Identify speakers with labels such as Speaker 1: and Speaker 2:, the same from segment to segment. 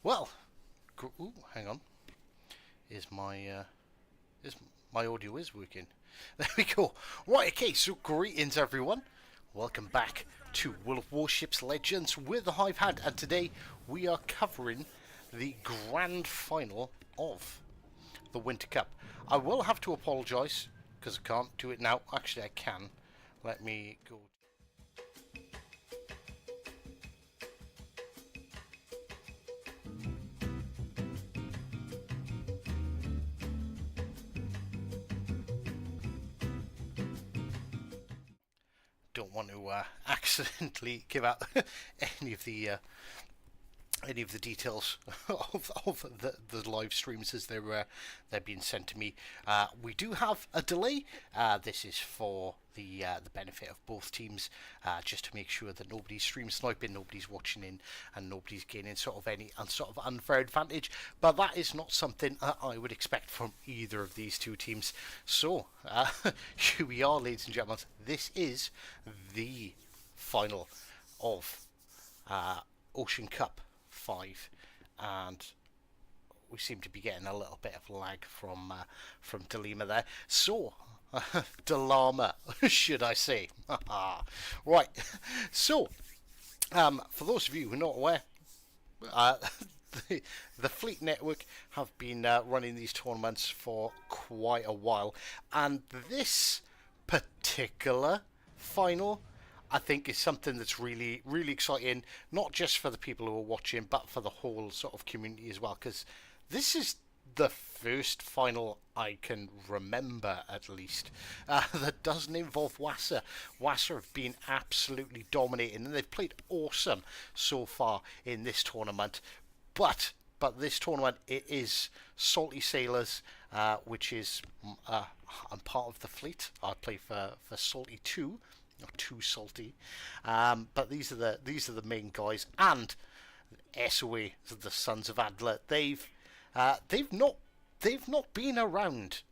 Speaker 1: Well, ooh, hang on. Is my audio is working? There we go. Right, okay. So greetings, everyone. Welcome back to World of Warships Legends with the Hive Hand, and today we are covering the grand final of the Winter Cup. I will have to apologise because I can't do it now. Actually, I can. Let me go. Don't want to accidentally give out any of the details of the live streams as they're being sent to me. We do have a delay. This is for the benefit of both teams, just to make sure that nobody's stream sniping, nobody's watching in, and nobody's gaining sort of any sort of unfair advantage. But that is not something I would expect from either of these two teams. So here we are, ladies and gentlemen. This is the final of Ocean Cup 5, and we seem to be getting a little bit of lag from Delima there. So, Delama, should I say? Right. So, for those of you who are not aware, the Fleet Network have been running these tournaments for quite a while, and this particular final, I think, is something that's really, really exciting, not just for the people who are watching, but for the whole sort of community as well, because this is the first final I can remember, at least, that doesn't involve WOWSL. WOWSL have been absolutely dominating, and they've played awesome so far in this tournament, but this tournament, it is Salty Sailors, which is, I'm part of the fleet. I play for Salty 2. Not too salty, but these are the main guys, and SOA, the Sons of Adler. They've not been around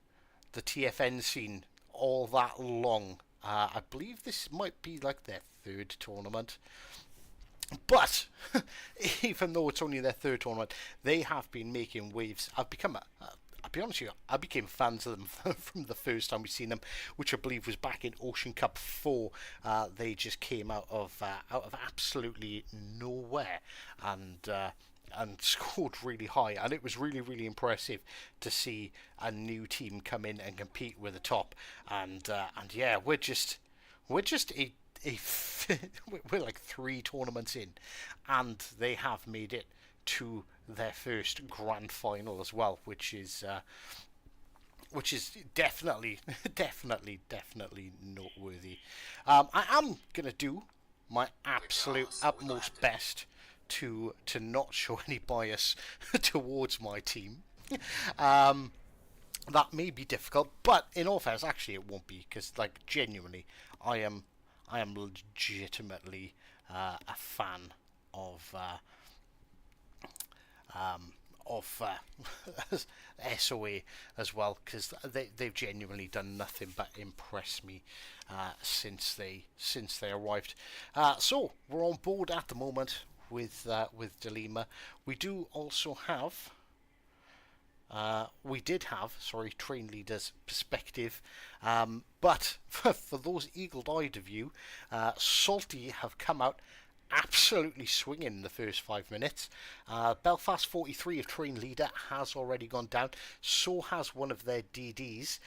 Speaker 1: the TFN scene all that long. I believe this might be like their third tournament, but even though it's only their third tournament, they have been making waves. I'll be honest with you, I became fans of them from the first time we seen them, which I believe was back in Ocean Cup 4. They just came out of absolutely nowhere and scored really high, and it was really, really impressive to see a new team come in and compete with the top. And yeah, we're just a we're like 3 tournaments in, and they have made it to their first grand final as well, which is definitely noteworthy. I am gonna do my absolute utmost best to not show any bias towards my team. That may be difficult, but in all fairness, actually it won't be, because like genuinely, I am legitimately a fan of SOA as well, because they've genuinely done nothing but impress me since they arrived. So we're on board at the moment with Delima. We do also have. We did have, train leader's perspective, but for those eagle-eyed of you, Salty have come out absolutely swinging in the first 5 minutes. Belfast 43 of train leader has already gone down. So has one of their DDs.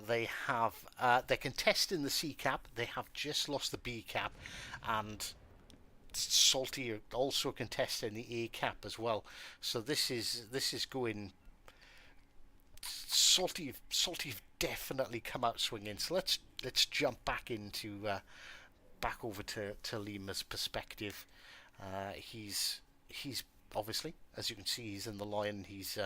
Speaker 1: They're contesting the C cap. They have just lost the B cap, and Salty are also contesting the A cap as well. So this is going. Salty have definitely come out swinging. So let's jump back over to Lima's perspective. He's obviously, as you can see, he's in the line. He's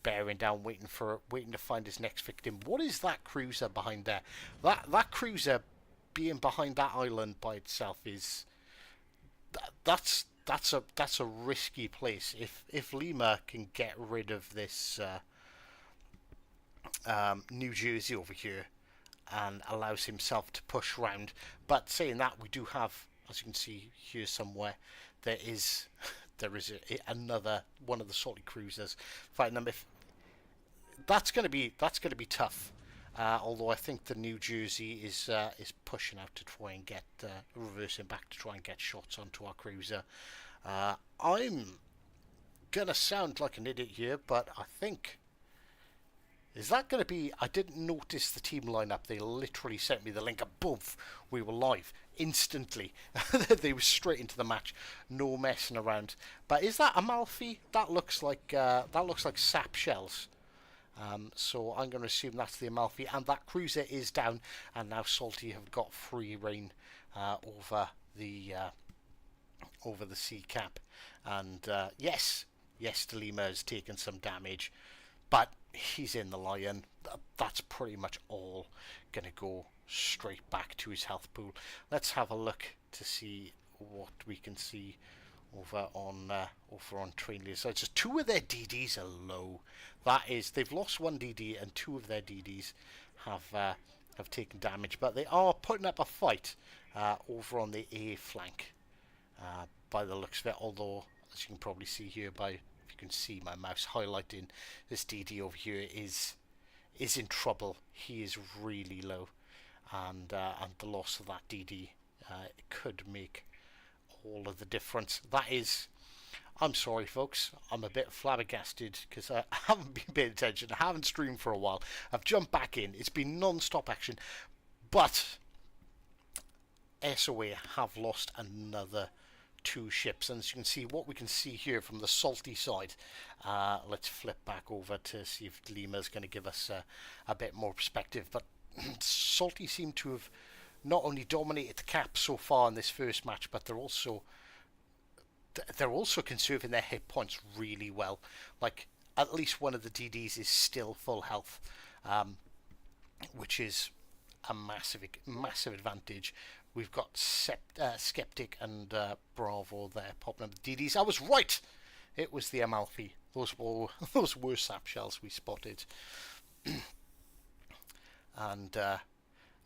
Speaker 1: bearing down, waiting to find his next victim. What is that cruiser behind there? That cruiser being behind that island by itself is that's a risky place. If Lima can get rid of this New Jersey over here and allows himself to push round. But saying that, we do have, as you can see here somewhere, there is there is another one of the Salty Cruisers fighting them. If that's going to be tough. Although I think the New Jersey is pushing out to try and get reversing back to try and get shots onto our cruiser. I'm gonna sound like an idiot here, but I think, is that going to be... I didn't notice the team lineup. They literally sent me the link above. We were live instantly. They were straight into the match. No messing around. But is that Amalfi? That looks like sap shells. So I'm going to assume that's the Amalfi. And that cruiser is down. And now Salty have got free reign over the sea cap. And yes, Delima has taken some damage. But he's in the Lion. That's pretty much all going to go straight back to his health pool. Let's have a look to see what we can see over on Train Leader. So just 2 of their DDs are low. That is, they've lost 1 DD and 2 of their DDs have taken damage. But they are putting up a fight over on the A flank by the looks of it. Although, as you can probably see here by... You can see my mouse highlighting this DD over here is in trouble. He is really low, and the loss of that DD could make all of the difference. That is, I'm sorry folks, I'm a bit flabbergasted because I haven't been paying attention. I haven't streamed for a while. I've jumped back in. It's been non-stop action, but SOA have lost another 2 ships, and as you can see, what we can see here from the Salty side, let's flip back over to see if Lima's going to give us a bit more perspective. But Salty seem to have not only dominated the cap so far in this first match, but they're also conserving their hit points really well. Like, at least one of the DDs is still full health, which is a massive advantage. We've got Skeptic and Bravo there popping up the DDs. I was right! It was the Amalfi. Those were sap shells we spotted. And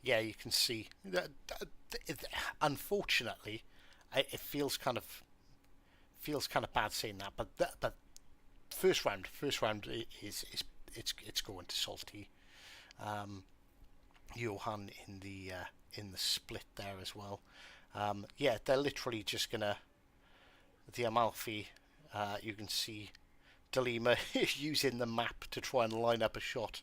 Speaker 1: yeah, you can see that, unfortunately, it feels kind of bad saying that, but first round is it's going to Salty. Johan in the split there as well. Yeah, they're literally just gonna... The Amalfi, you can see Delima using the map to try and line up a shot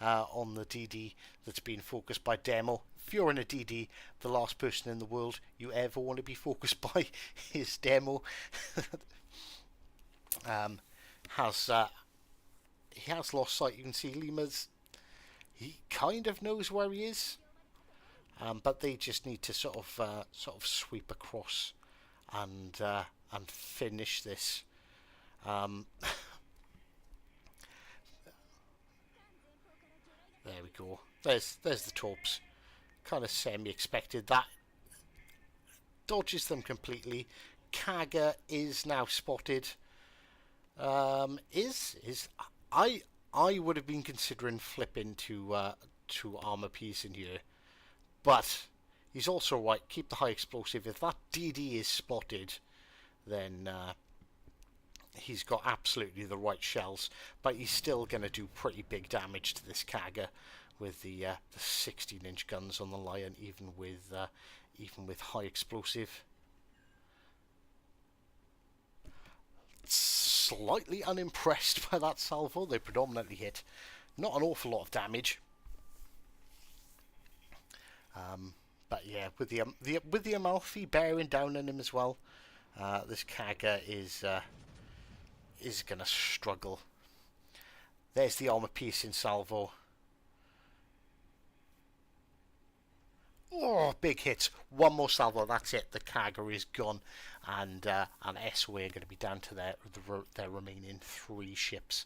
Speaker 1: on the DD that's been focused by Demo. If you're in a DD, the last person in the world you ever want to be focused by is Demo. He has lost sight. You can see he kind of knows where he is. But they just need to sort of sweep across and finish this. There we go. There's the Torps. Kind of semi-expected. That dodges them completely. Kaga is now spotted. I would have been considering flipping to armor piece in here. But he's also right. Keep the high explosive. If that DD is spotted, then he's got absolutely the right shells. But he's still going to do pretty big damage to this Kaga with the 16-inch guns on the Lion, even with high explosive. Slightly unimpressed by that salvo. They predominantly hit. Not an awful lot of damage. But yeah, with the Amalfi bearing down on him as well, this Kaga is gonna struggle. There's the armor piercing salvo. Oh, big hits! One more salvo. That's it. The Kaga is gone, and SOA are going to be down to their remaining 3 ships.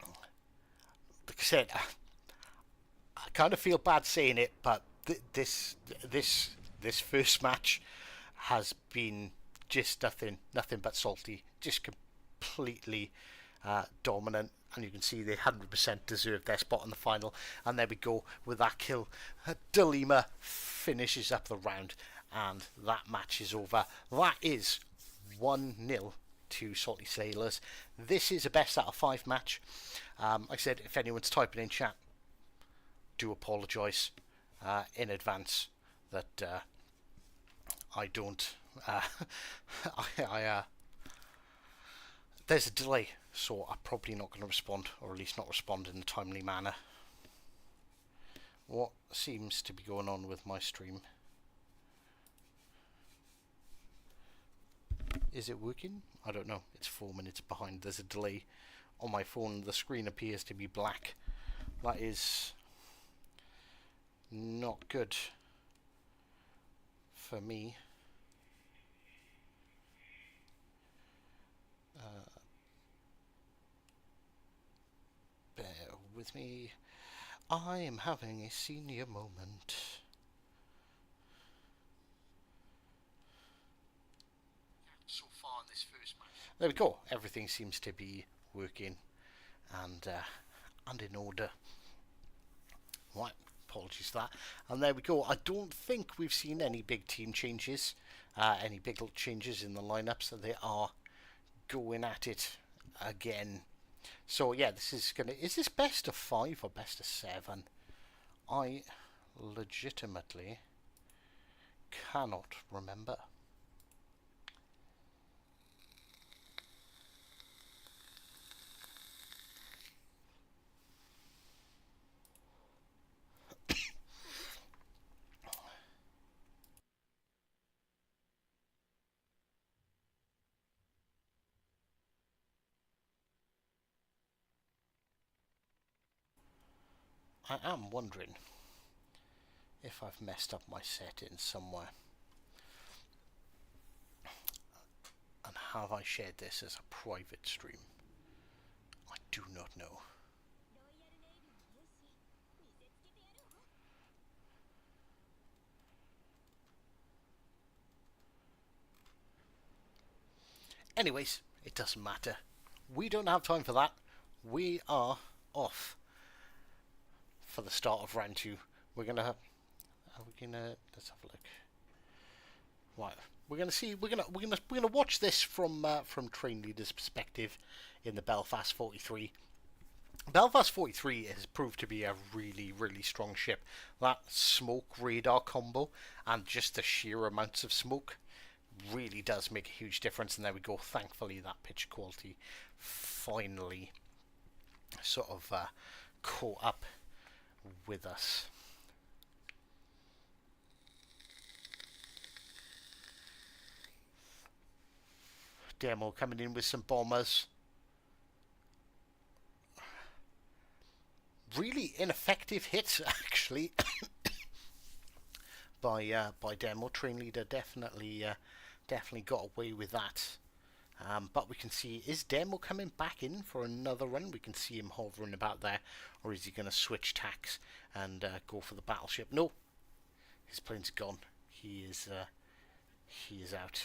Speaker 1: Like I said, I kind of feel bad saying it, but this first match has been just nothing but Salty, just completely dominant, and you can see they 100% deserved their spot in the final. And there we go with that kill. Delima finishes up the round, and that match is over. That is 1-0 to Salty Sailors. This is a best out of 5 match. Like I said, if anyone's typing in chat, do apologise in advance that I don't. There's a delay, so I'm probably not going to respond, or at least not respond in a timely manner. What seems to be going on with my stream? Is it working? I don't know. It's 4 minutes behind. There's a delay on my phone. The screen appears to be black. That is not good for me. Bear with me. I am having a senior moment. So far in this first match. There we go. Everything seems to be working and in order. Right, apologies for that. And there we go. I don't think we've seen any big team changes, any big changes in the lineup, so they are going at it again. So yeah, this is gonna. Is this best of 5 or best of 7? I legitimately cannot remember. I am wondering if I've messed up my settings somewhere. And have I shared this as a private stream? I do not know. Anyways, it doesn't matter. We don't have time for that. We are off for the start of round 2. We're gonna let's have a look. Right, we're gonna watch this from train leader's perspective in the Belfast 43. Belfast 43 has proved to be a really, really strong ship. That smoke radar combo and just the sheer amounts of smoke really does make a huge difference. And there we go. Thankfully, that pitch quality finally sort of caught up with us. Demo coming in with some bombers. Really ineffective hits, actually, by Demo. Train leader definitely got away with that. But we can see, is Demo coming back in for another run? We can see him hovering about there, or is he going to switch tacks and go for the battleship? No, his plane's gone. He is out.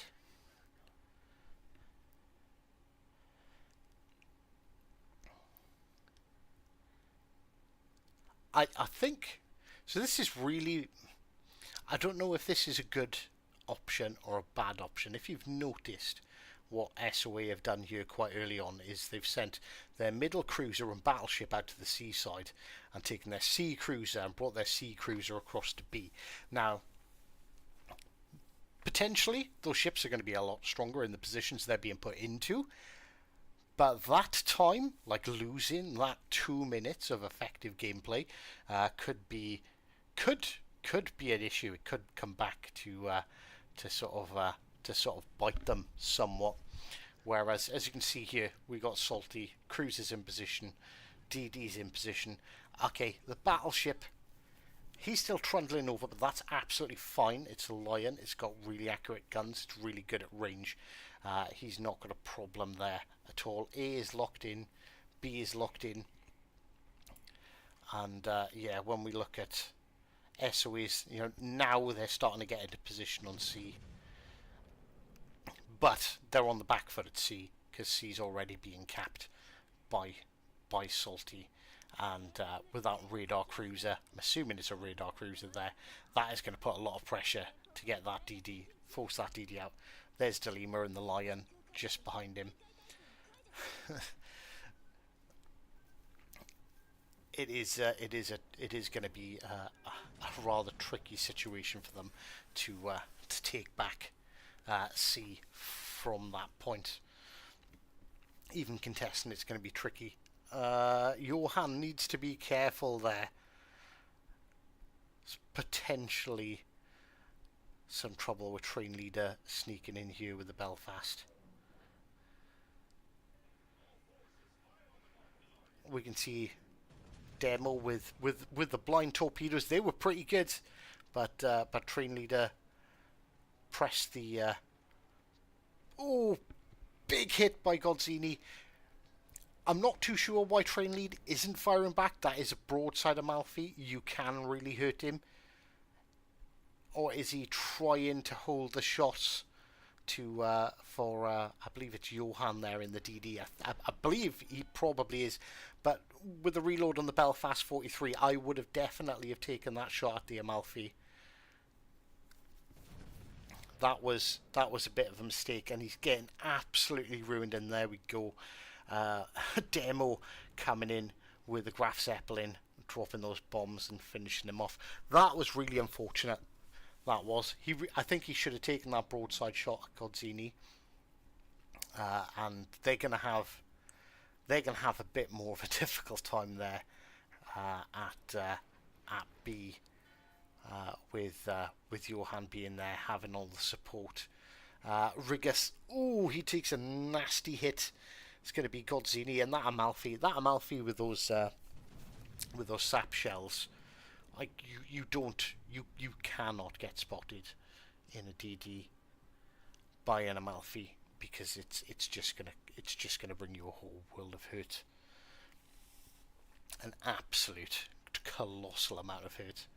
Speaker 1: I think so. This is really. I don't know if this is a good option or a bad option. If you've noticed, what SOA have done here quite early on is they've sent their middle cruiser and battleship out to the seaside and taken their sea cruiser and brought their sea cruiser across to B. Now, potentially, those ships are going to be a lot stronger in the positions they're being put into. But that time, like losing that 2 minutes of effective gameplay, could be an issue. It could come back to sort of bite them somewhat. Whereas, as you can see here, we got Salty, Cruisers in position, DD's in position. Okay, the battleship, he's still trundling over, but that's absolutely fine. It's a Lion. It's got really accurate guns. It's really good at range. He's not got a problem there at all. A is locked in. B is locked in. And yeah, when we look at SOEs, now they're starting to get into position on C. But they're on the back foot at C, because C's already being capped by Salty. And with that radar cruiser, I'm assuming it's a radar cruiser there, that is going to put a lot of pressure to get that DD, force that DD out. There's Delima and the Lion just behind him. It is going to be a rather tricky situation for them to take back C from that point. Even contesting it's going to be tricky. Johan needs to be careful there. It's potentially some trouble with train leader sneaking in here with the Belfast. We can see Demo with the blind torpedoes. They were pretty good, but train leader pressed the oh, big hit by Godzini. I'm not too sure why train lead isn't firing back. That is a broadside Amalfi. You can really hurt him. Or is he trying to hold the shots to for I believe it's Johan there in the DD. I believe he probably is, but with the reload on the Belfast 43, I would have definitely have taken that shot at the Amalfi. That was a bit of a mistake, and he's getting absolutely ruined. And there we go, Demo coming in with the Graf Zeppelin, dropping those bombs and finishing them off. That was really unfortunate. That was. I think he should have taken that broadside shot at Godzini. And they're gonna have a bit more of a difficult time there at B with Johan being there, having all the support. Rigas, oh, he takes a nasty hit. It's going to be Godzini and that Amalfi with those sap shells. Like you cannot get spotted in a DD by an Amalfi, because it's just gonna bring you a whole world of hurt. An absolute colossal amount of hurt.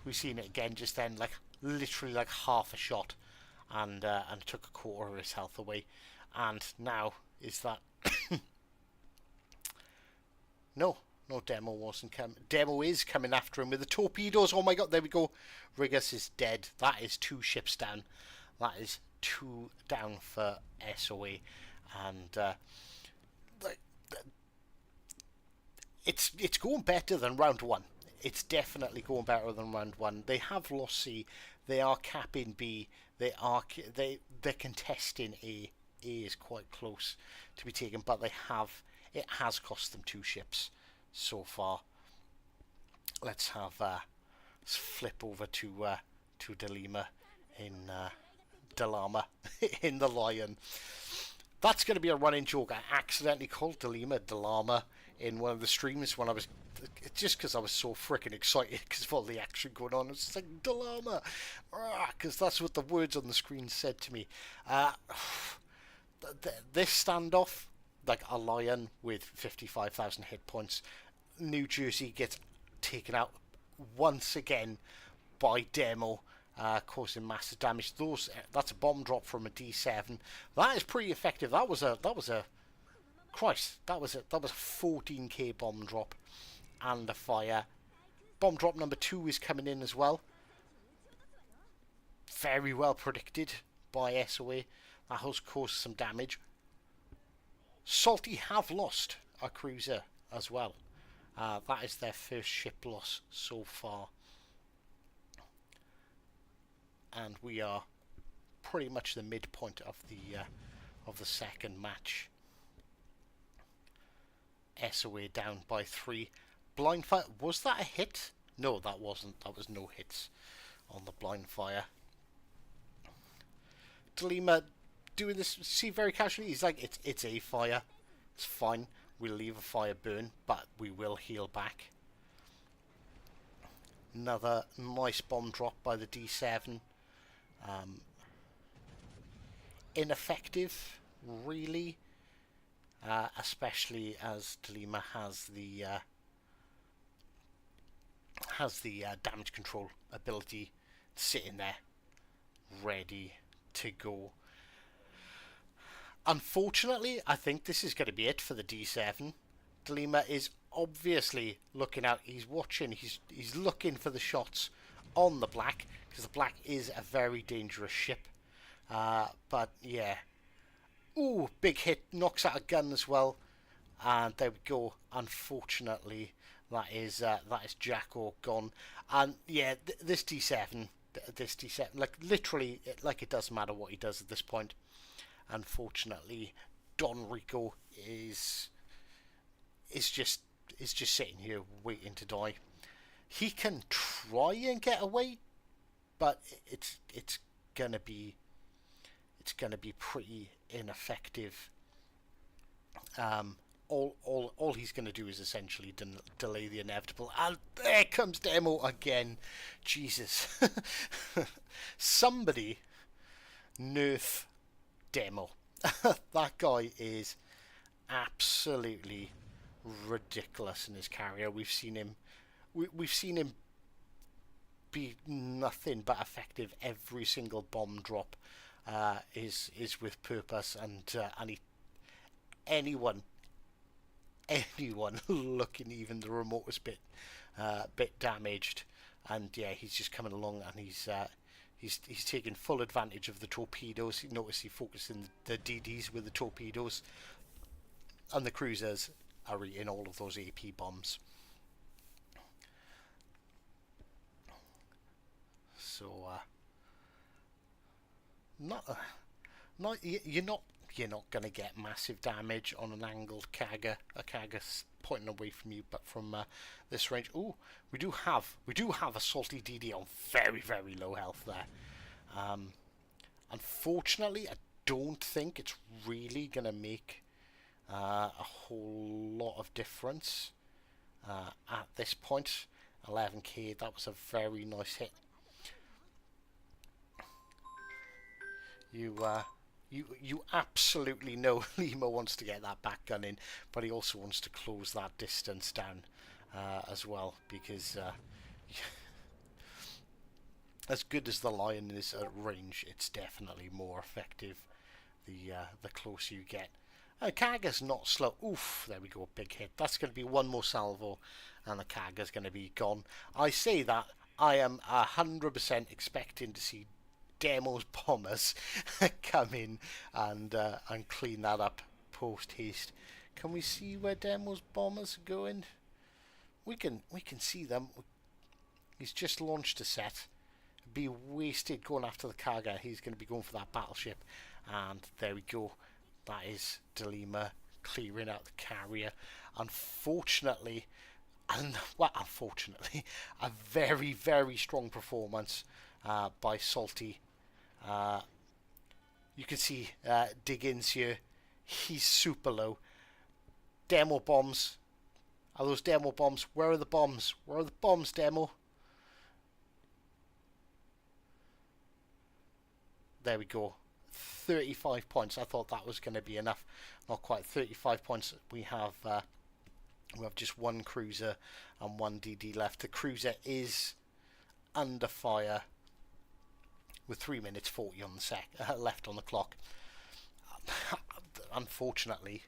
Speaker 1: We've seen it again just then, like literally like half a shot, and took a quarter of his health away. And now is that no, Demo wasn't coming. Demo is coming after him with the torpedoes. Oh my god, there we go. Rigas is dead. That is 2 ships down. That is 2 down for SOA, and it's going better than round 1. It's definitely going better than round 1. They have lost C. They are capping B. They're contesting A. A is quite close to be taken, but it has cost them 2 ships so far. Let's flip over to Delima in Delama in the Lion. That's going to be a running joke. I accidentally called Delima Delama in one of the streams when I was, just because I was so freaking excited because of all the action going on. It's like Delama, because that's what the words on the screen said to me. This standoff, like a Lion with 55,000 hit points, New Jersey gets taken out once again by Demo, causing massive damage. That's a bomb drop from a D7. That is pretty effective. That was a Christ. That was a 14k bomb drop and a fire. Bomb drop number 2 is coming in as well. Very well predicted by SOA. That has caused some damage. Salty have lost a cruiser as well. That is their first ship loss so far. And we are pretty much the midpoint of the second match. SOA down by 3. Blind fire, was that a hit? No, that wasn't. That was no hits on the blind fire. Delima doing this, see, very casually. He's like, it's a fire. It's fine. We'll leave a fire burn, but we will heal back. Another nice bomb drop by the D7. Ineffective, really. Especially as Delima has the damage control ability sitting there, ready to go. Unfortunately, I think this is going to be it for the D7. Delima is obviously looking out. He's watching. He's looking for the shots on the black, because the black is a very dangerous ship. But yeah, ooh, big hit, knocks out a gun as well, and there we go. Unfortunately, that is Jacko gone, and yeah, this D7, like literally, like it doesn't matter what he does at this point. Unfortunately, Don Rico is just is just sitting here waiting to die. He can try and get away, but gonna be it's gonna be pretty ineffective. All he's going to do is essentially delay the inevitable. And there comes Demo again. Jesus. Somebody nerf Demo. That guy is absolutely ridiculous in his carrier. We've seen him be nothing but effective. Every single bomb drop is with purpose, and anyone looking even the remotest bit damaged, and yeah, he's just coming along, and he's taking full advantage of the torpedoes. You notice he focusing the DDs with the torpedoes, and the cruisers are eating all of those AP bombs. So not you're not going to get massive damage on an angled Kaga, a Kaga pointing away from you, but from this range. Ooh, we do have a salty DD on very low health there. Unfortunately, I don't think it's really going to make a whole lot of difference at this point. 11k, that was a very nice hit. You absolutely know Lima wants to get that back gun in, but he also wants to close that distance down as well, because as good as the Lion is at range, it's definitely more effective the closer you get. Kaga's not slow. Oof, there we go, big hit. That's going to be one more salvo, and the Kaga's going to be gone. I say that, I am 100% expecting to see Demo's bombers come in and clean that up post haste. Can we see where Demo's bombers are going? We can see them. He's just launched a set. Be wasted going after the Kaga. He's going to be going for that battleship, and there we go. That is Delima clearing out the carrier. Unfortunately, a very strong performance by Salty. You can see Diggins here. He's super low. Demo bombs. Are those Demo bombs? Where are the bombs? Where are the bombs, Demo? There we go. 35 points. I thought that was going to be enough. Not quite. 35 points. We have just one cruiser and one DD left. The cruiser is under fire with 3 minutes 40 on the left on the clock. Unfortunately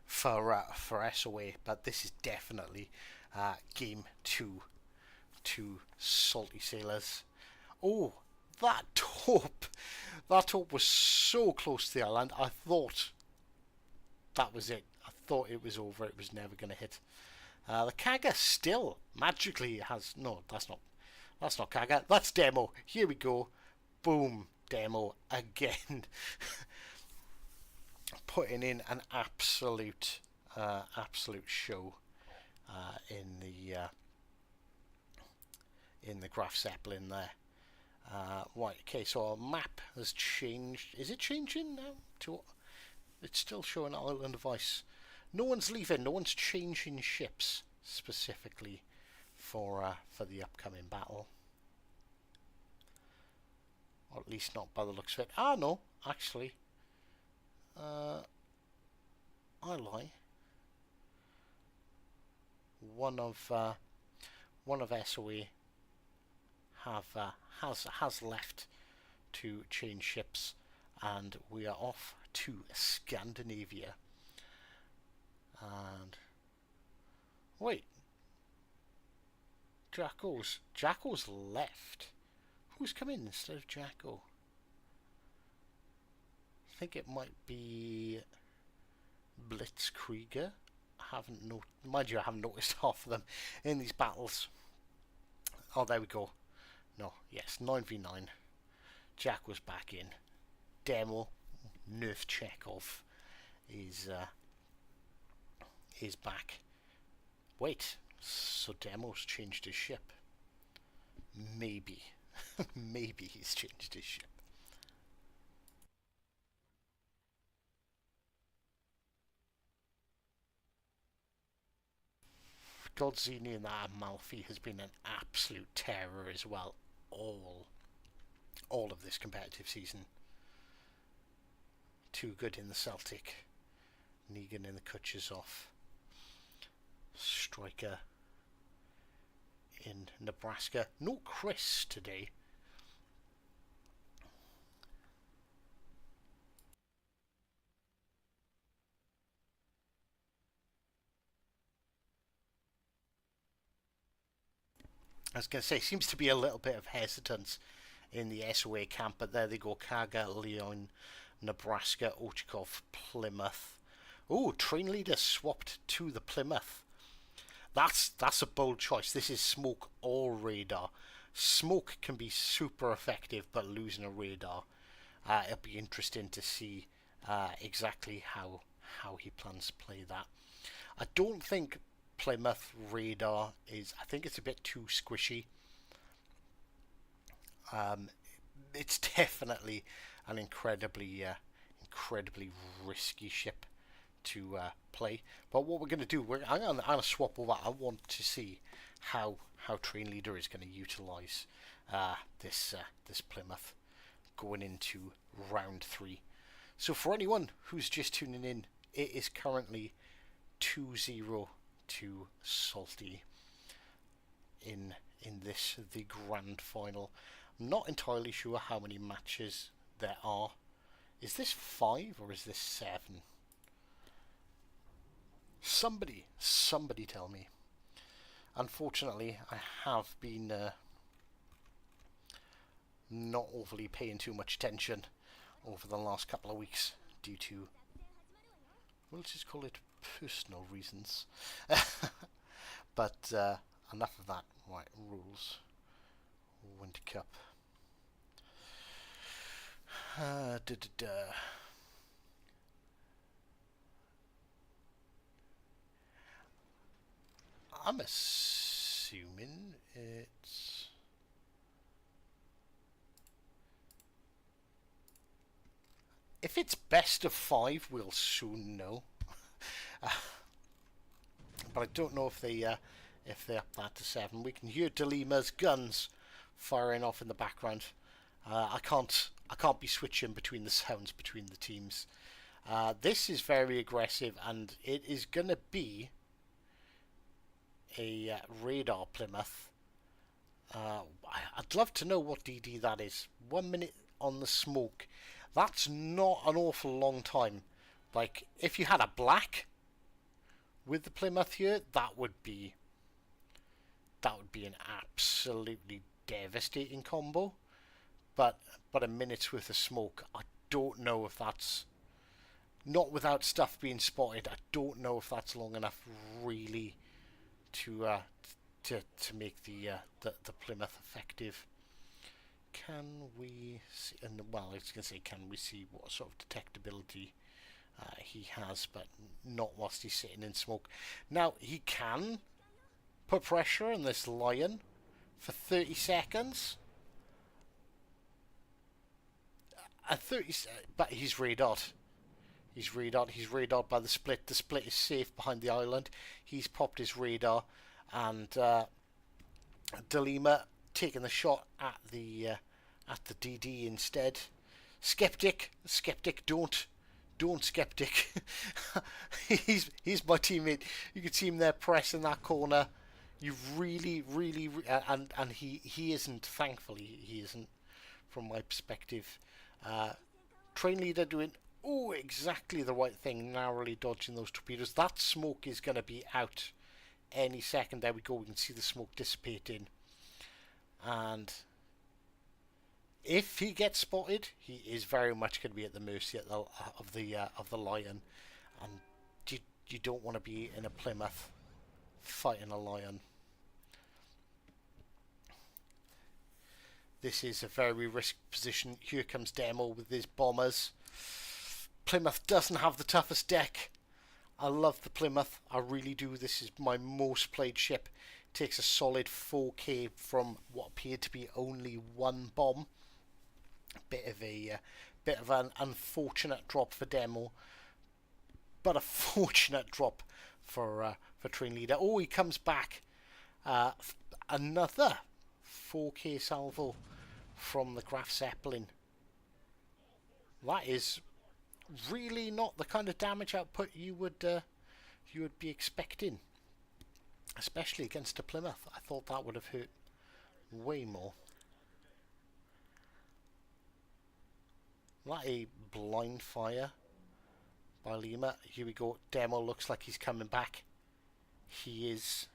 Speaker 1: for SOA, but this is definitely game 2 to Salty Sailors. Oh, that taupe was so close to the island. I thought that was it. I thought it was over. It was never going to hit. The Kaga still magically has... No, that's not Kaga. That's Demo. Here we go. Boom. Demo again. Putting in an absolute show in the Graf Zeppelin there. Right, okay, so our map has changed. Is it changing now? It's still showing Island of Ice. No one's leaving. No one's changing ships specifically for the upcoming battle. Or at least not by the looks of it. Ah, no, actually. I lie. One of SOA has left to change ships, and we are off to Scandinavia. And Wait, Jacko's left. Who's come in instead of Jacko? I think it might be Blitzkrieger. Mind you, I haven't noticed half of them in these battles. Oh, there we go. No, yes, 9v9. Jack was back in. Demo, Nerf Chekhov is back. Wait, so Demo's changed his ship. Maybe. Maybe he's changed his ship. Godzini and that Amalfi has been an absolute terror as well. All of this competitive season. Too good in the Celtic. Negan in the Kutchers-off. Striker in Nebraska. No Chris today. I was going to say, seems to be a little bit of hesitance in the SOA camp, but there they go. Kaga, Leon, Nebraska, Ochkov, Plymouth. Oh, train leader swapped to the Plymouth. That's a bold choice. This is smoke or radar. Smoke can be super effective, but losing a radar, it'll be interesting to see exactly how he plans to play that. I don't think Plymouth radar is. I think it's a bit too squishy. It's definitely an incredibly risky ship to play. But what we're going to do, I'm going to swap over. I want to see how Train Leader is going to utilise this Plymouth going into round 3. So for anyone who's just tuning in, it is currently 2-0 to Salty in this the grand final. I'm not entirely sure how many matches there are. Is this 5 or is this 7? Somebody tell me. Unfortunately, I have been not overly paying too much attention over the last couple of weeks due to, well, let's just call it personal reasons. But enough of that. Right, rules. Winter Cup. I'm assuming it's... If it's best of 5, we'll soon know. But I don't know if they up that to 7. We can hear Delima's guns firing off in the background. I can't be switching between the sounds between the teams. This is very aggressive, and it is gonna be a radar Plymouth. I'd love to know what DD that is. 1 minute on the smoke. That's not an awful long time. Like, if you had a black with the Plymouth here, that would be an absolutely devastating combo. But a minute's worth of smoke, I don't know if that's, not without stuff being spotted, I don't know if that's long enough really to make the Plymouth effective. Can we see? And well, I was going to say, can we see what sort of detectability he has, but not whilst he's sitting in smoke. Now he can put pressure on this lion for 30 seconds. But he's radared. He's radared by the split. The split is safe behind the island. He's popped his radar, and Delima taking the shot at the DD instead. Skeptic, don't Skeptic. he's my teammate. You can see him there pressing that corner. You really, and he isn't. Thankfully, he isn't. From my perspective, train leader doing exactly the right thing, narrowly dodging those torpedoes. That smoke is going to be out any second. There we go. We can see the smoke dissipating. And if he gets spotted, he is very much going to be at the mercy of the lion. And you don't want to be in a Plymouth fighting a lion. This is a very risky position. Here comes Demo with his bombers. Plymouth doesn't have the toughest deck. I love the Plymouth. I really do. This is my most played ship. It takes a solid 4k from what appeared to be only one bomb. Bit of an unfortunate drop for Demo, but a fortunate drop for Train Leader. Oh, he comes back. Another 4k salvo from the Graf Zeppelin. That is really not the kind of damage output you would be expecting, especially against a Plymouth. I thought that would have hurt way more. That a blind fire by Lima. Here we go. Demo looks like he's coming back. He is.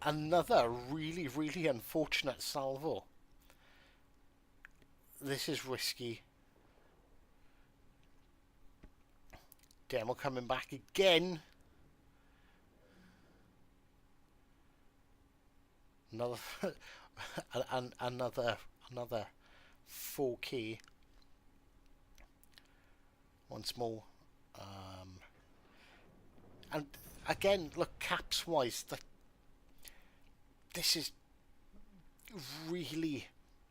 Speaker 1: Another really, really unfortunate salvo. This is risky. Demo coming back again. Another 4k. Once more. And again, look, caps wise, this is really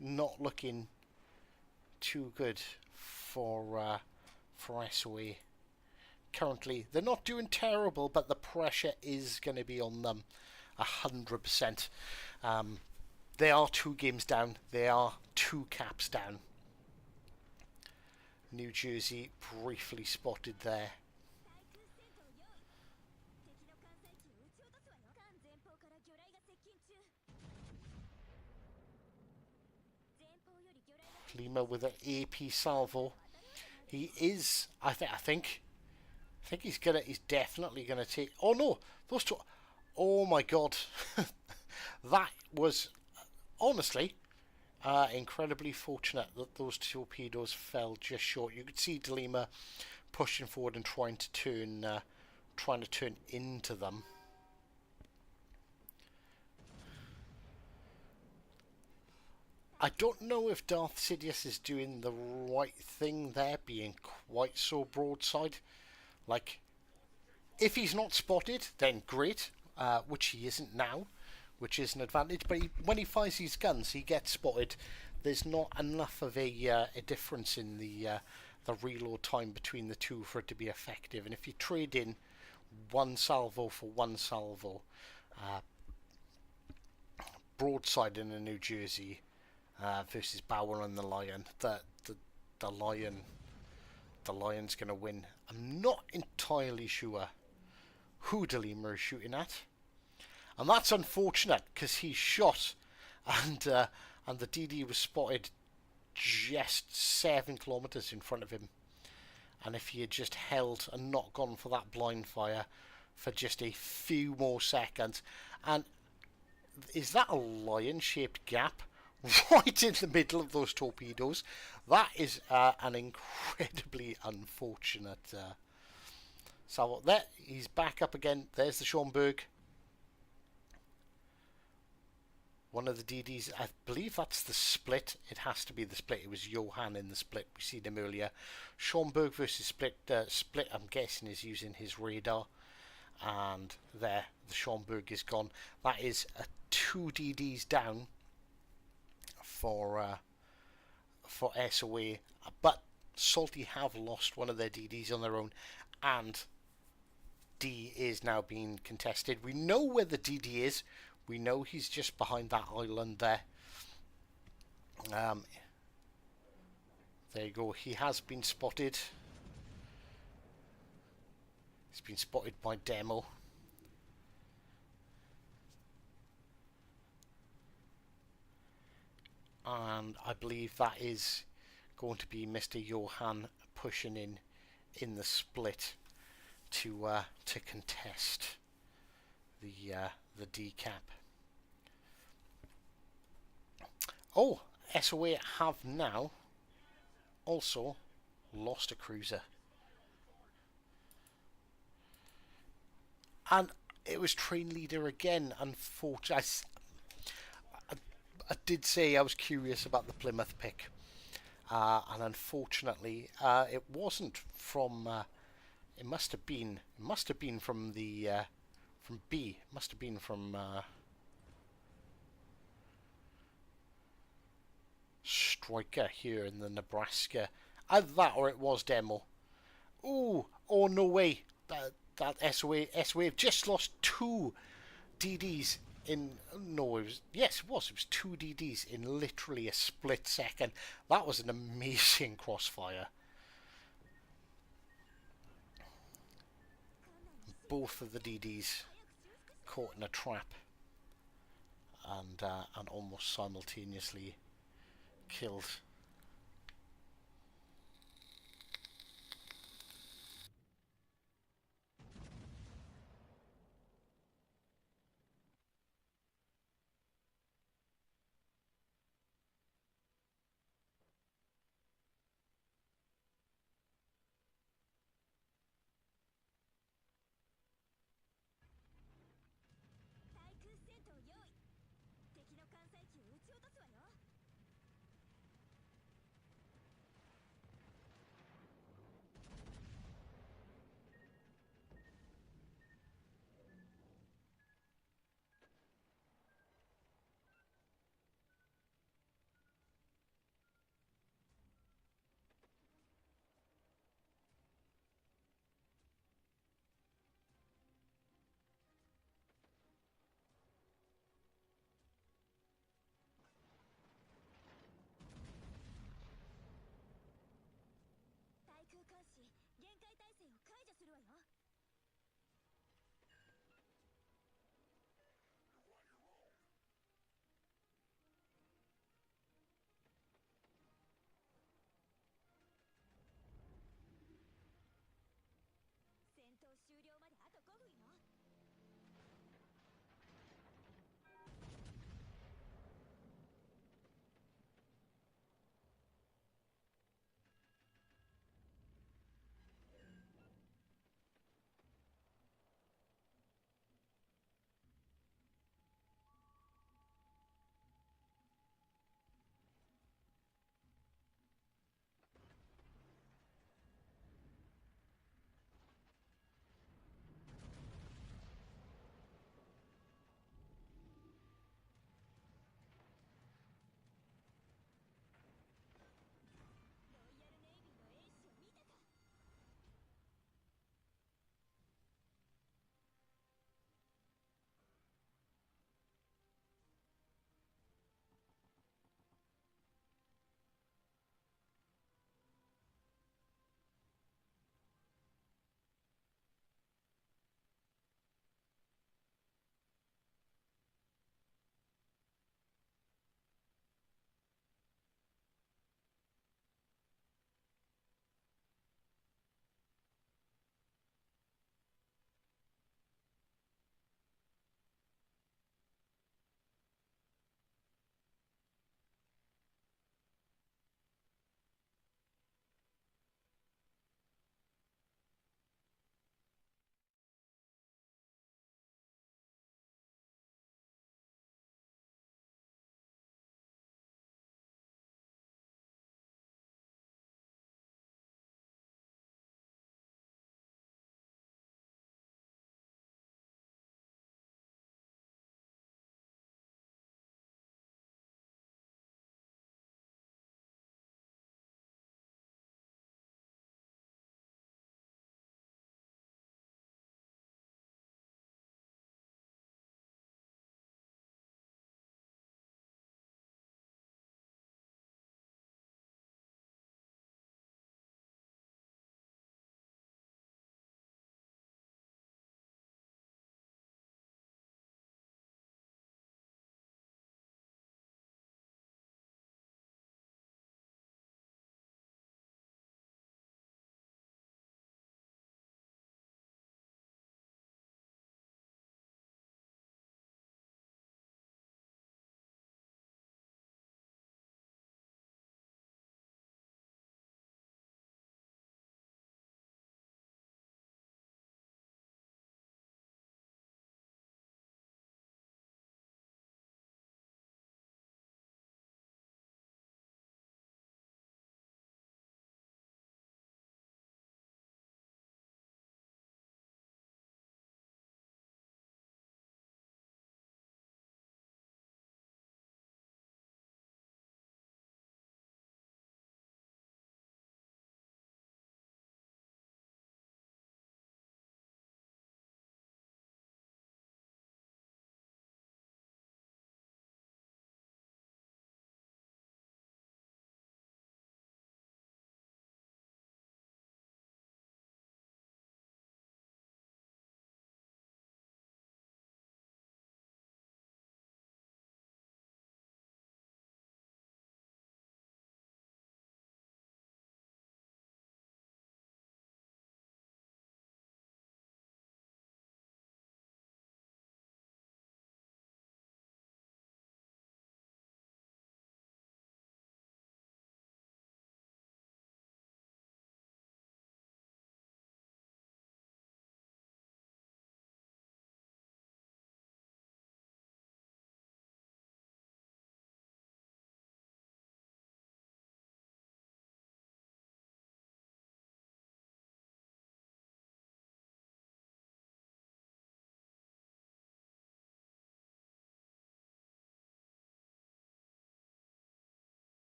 Speaker 1: not looking too good for SOA. Currently, they're not doing terrible, but the pressure is going to be on them 100%. They are 2 games down. They are 2 caps down. New Jersey briefly spotted there. Lima with an AP salvo. He is. I think he's definitely gonna take. Oh no, those two. Oh my god, that was honestly incredibly fortunate that those torpedoes fell just short. You could see De Lima pushing forward and trying to turn into them. I don't know if Darth Sidious is doing the right thing there, being quite so broadside. Like, if he's not spotted, then great, which he isn't now, which is an advantage. But when he fires his guns, he gets spotted. There's not enough of a difference in the reload time between the two for it to be effective. And if you trade in one salvo for one salvo, broadside in a New Jersey versus Bauer and the Lion, the Lion's going to win. I'm not entirely sure who De Lima is shooting at, and that's unfortunate because he shot, and the DD was spotted just 7 kilometers in front of him. And if he had just held and not gone for that blind fire for just a few more seconds, and is that a lion-shaped gap right in the middle of those torpedoes? That is an incredibly unfortunate salvo. There, he's back up again. There's the Schomburg. One of the DDs, I believe that's the split. It has to be the split. It was Johan in the split. We seen him earlier. Schomburg versus split. Split, I'm guessing, is using his radar. And there, the Schomburg is gone. That is 2 DDs down for SOA. But Salty have lost one of their DDs on their own. And D is now being contested. We know where the DD is. We know he's just behind that island there. There you go. He has been spotted. He's been spotted by Demo. And I believe that is going to be Mr. Johan pushing in the split to contest the decap. Oh, SOA have now also lost a cruiser. And it was train leader again, unfortunately. I did say I was curious about the Plymouth pick. And unfortunately, it wasn't from. It must have been from the from B. It must have been from Striker here in the Nebraska. Either that or it was Demo. Ooh, oh no way! That SOA have just lost two DDs in no it was yes it was two DDs in literally a split second. That was an amazing crossfire. Both of the DDs caught in a trap and almost simultaneously killed.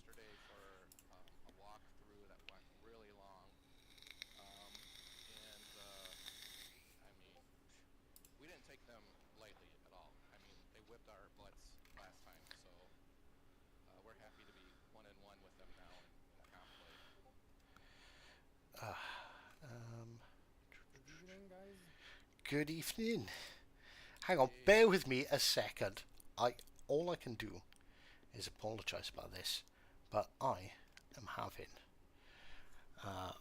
Speaker 2: yesterday for a walkthrough that went really long. Um, and I mean, we didn't take them lightly at all. I mean, they whipped our butts last time, so we're happy to be 1-1 with them now in comp play.
Speaker 1: Um,
Speaker 3: Good evening, guys.
Speaker 1: Good evening. Hang on,
Speaker 2: Hey,
Speaker 1: bear with me a second. All I can do is apologise about this, but I am having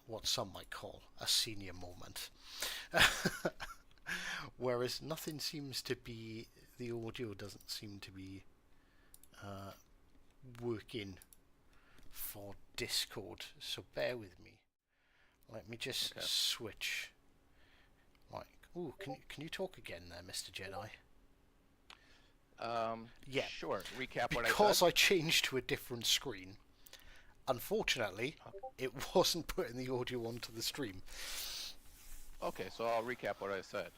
Speaker 1: what some might call a senior moment. Whereas nothing seems to be, the audio doesn't seem to be working for Discord, so bear with me. Let me just
Speaker 2: okay.
Speaker 1: switch. Right. Ooh, can you talk again there, Mr. Jedi? Yeah,
Speaker 2: Sure. Recap what I
Speaker 1: because
Speaker 2: said.
Speaker 1: I changed to a different screen. Unfortunately, it wasn't putting the audio onto the stream.
Speaker 2: Okay, so I'll recap what I said,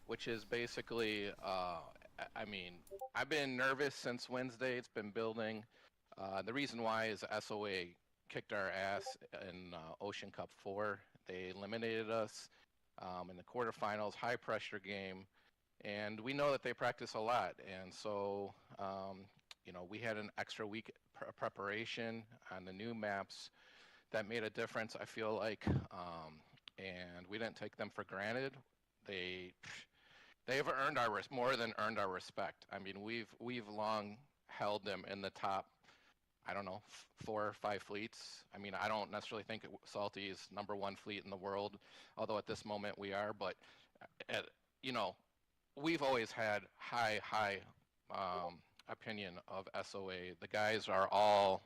Speaker 2: which is basically, I mean, I've been nervous since Wednesday. It's been building. The reason why is SOA kicked our ass in Ocean Cup 4. They eliminated us in the quarterfinals, high pressure game, and we know that they practice a lot. And so, we had an extra week preparation on the new maps that made a difference, I feel like. And we didn't take them for granted. They they've earned our more than earned our respect. I mean, we've long held them in the top. I don't know, 4 or 5 fleets. I mean, I don't necessarily think Salty is #1 fleet in the world, although at this moment we are. But at, you know, we've always had high opinion of SOA. The guys are all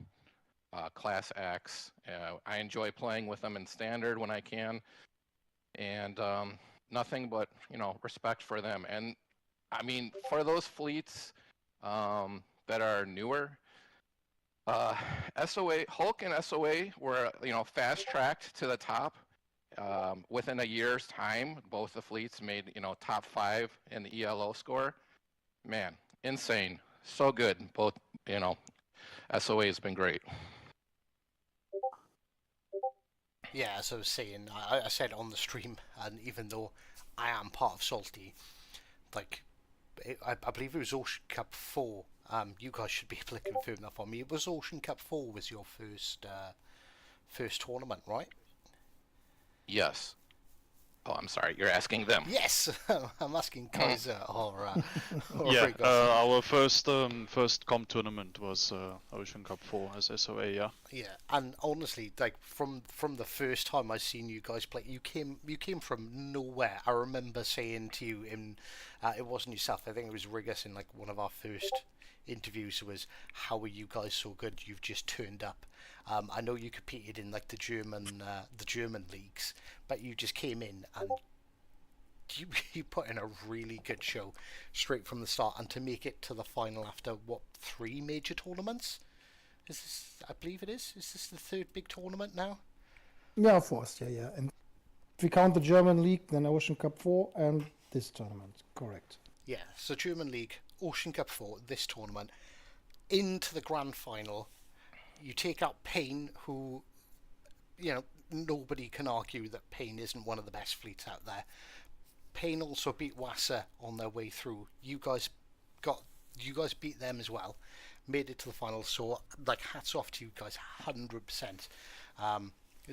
Speaker 2: class acts. I enjoy playing with them in standard when I can, and nothing but respect for them. And I mean, for those fleets that are newer, uh, SOA Hulk and SOA were fast tracked to the top. Within a year's time, both the fleets made top 5 in the ELO score. Man, insane, so good. Both SOA has been great.
Speaker 1: Yeah, as I was saying, I said on the stream, and even though I am part of Salty, like I believe it was Ocean Cup 4. You guys should be able to confirm that for me. It was Ocean Cup 4 was your first tournament, right?
Speaker 2: Yes. Oh, I'm sorry. You're asking them.
Speaker 1: Yes, I'm asking Kaiser or
Speaker 4: Yeah,
Speaker 1: Rigos.
Speaker 4: our first comp tournament was Ocean Cup 4 as SOA, yeah.
Speaker 1: Yeah, and honestly, like from the first time I seen you guys play, you came from nowhere. I remember saying to you it wasn't yourself. I think it was Rigus in like one of our first interviews. Was how are you guys so good? You've just turned up. I know you competed in like the German leagues, but you just came in and you put in a really good show straight from the start, and to make it to the final after what 3 major tournaments? Is this? I believe it is. Is this the third big tournament now?
Speaker 3: Yeah, first, yeah. And if we count the German League, then Ocean Cup 4 and this tournament. Correct.
Speaker 1: Yeah. So German League, Ocean Cup 4, this tournament, into the grand final. You take out Payne, who, nobody can argue that Payne isn't one of the best fleets out there. Payne also beat Wasser on their way through. You guys beat them as well, made it to the final. So like hats off to you guys, 100%.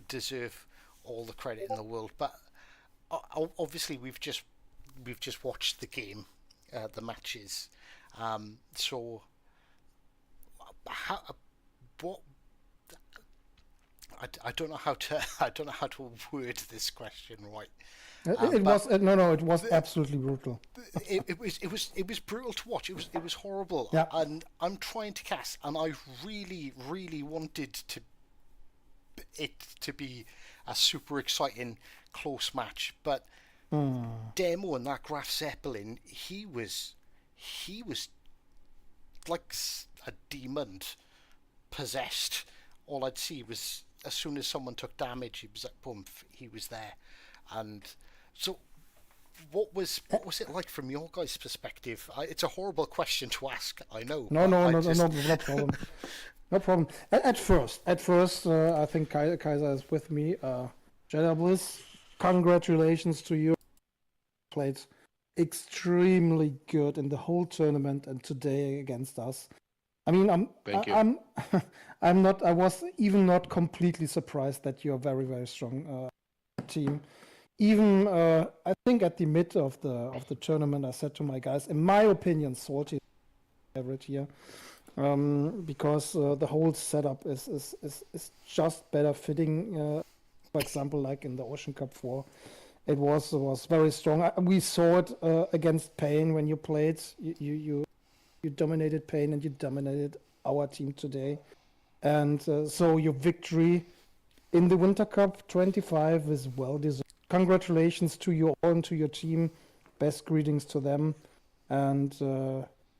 Speaker 1: Deserve all the credit in the world. But obviously we've just watched the game, the matches. So how, what? I don't know how to I don't know how to word this question right.
Speaker 3: It
Speaker 1: But
Speaker 3: was no, it was absolutely brutal.
Speaker 1: it was brutal to watch. It was horrible.
Speaker 3: Yeah.
Speaker 1: And I'm trying to cast, and I really wanted it to be a super exciting close match. But Demo and that Graf Zeppelin, he was like a demon possessed. All I'd see was as soon as someone took damage, he was like boom, he was there. And so what was it like from your guys' perspective? It's a horrible question to ask, I know.
Speaker 3: No,
Speaker 1: but
Speaker 3: no,
Speaker 1: I
Speaker 3: no,
Speaker 1: just...
Speaker 3: no problem. No problem. At first, I think Kaiser is with me. Jedi Bliss, congratulations to you. Played extremely good in the whole tournament and today against us. I mean,
Speaker 2: Thank you.
Speaker 3: I'm not. I was even not completely surprised that you're a very, very strong team. Even I think at the mid of the tournament, I said to my guys, in my opinion, Salty favorite here. Because the whole setup is just better fitting. For example, like in the Ocean Cup 4, it was very strong. We saw it against Pain when you played. You dominated Pain and you dominated our team today. And so your victory in the Winter Cup 25 is well deserved. Congratulations to you all and to your team. Best greetings to them. And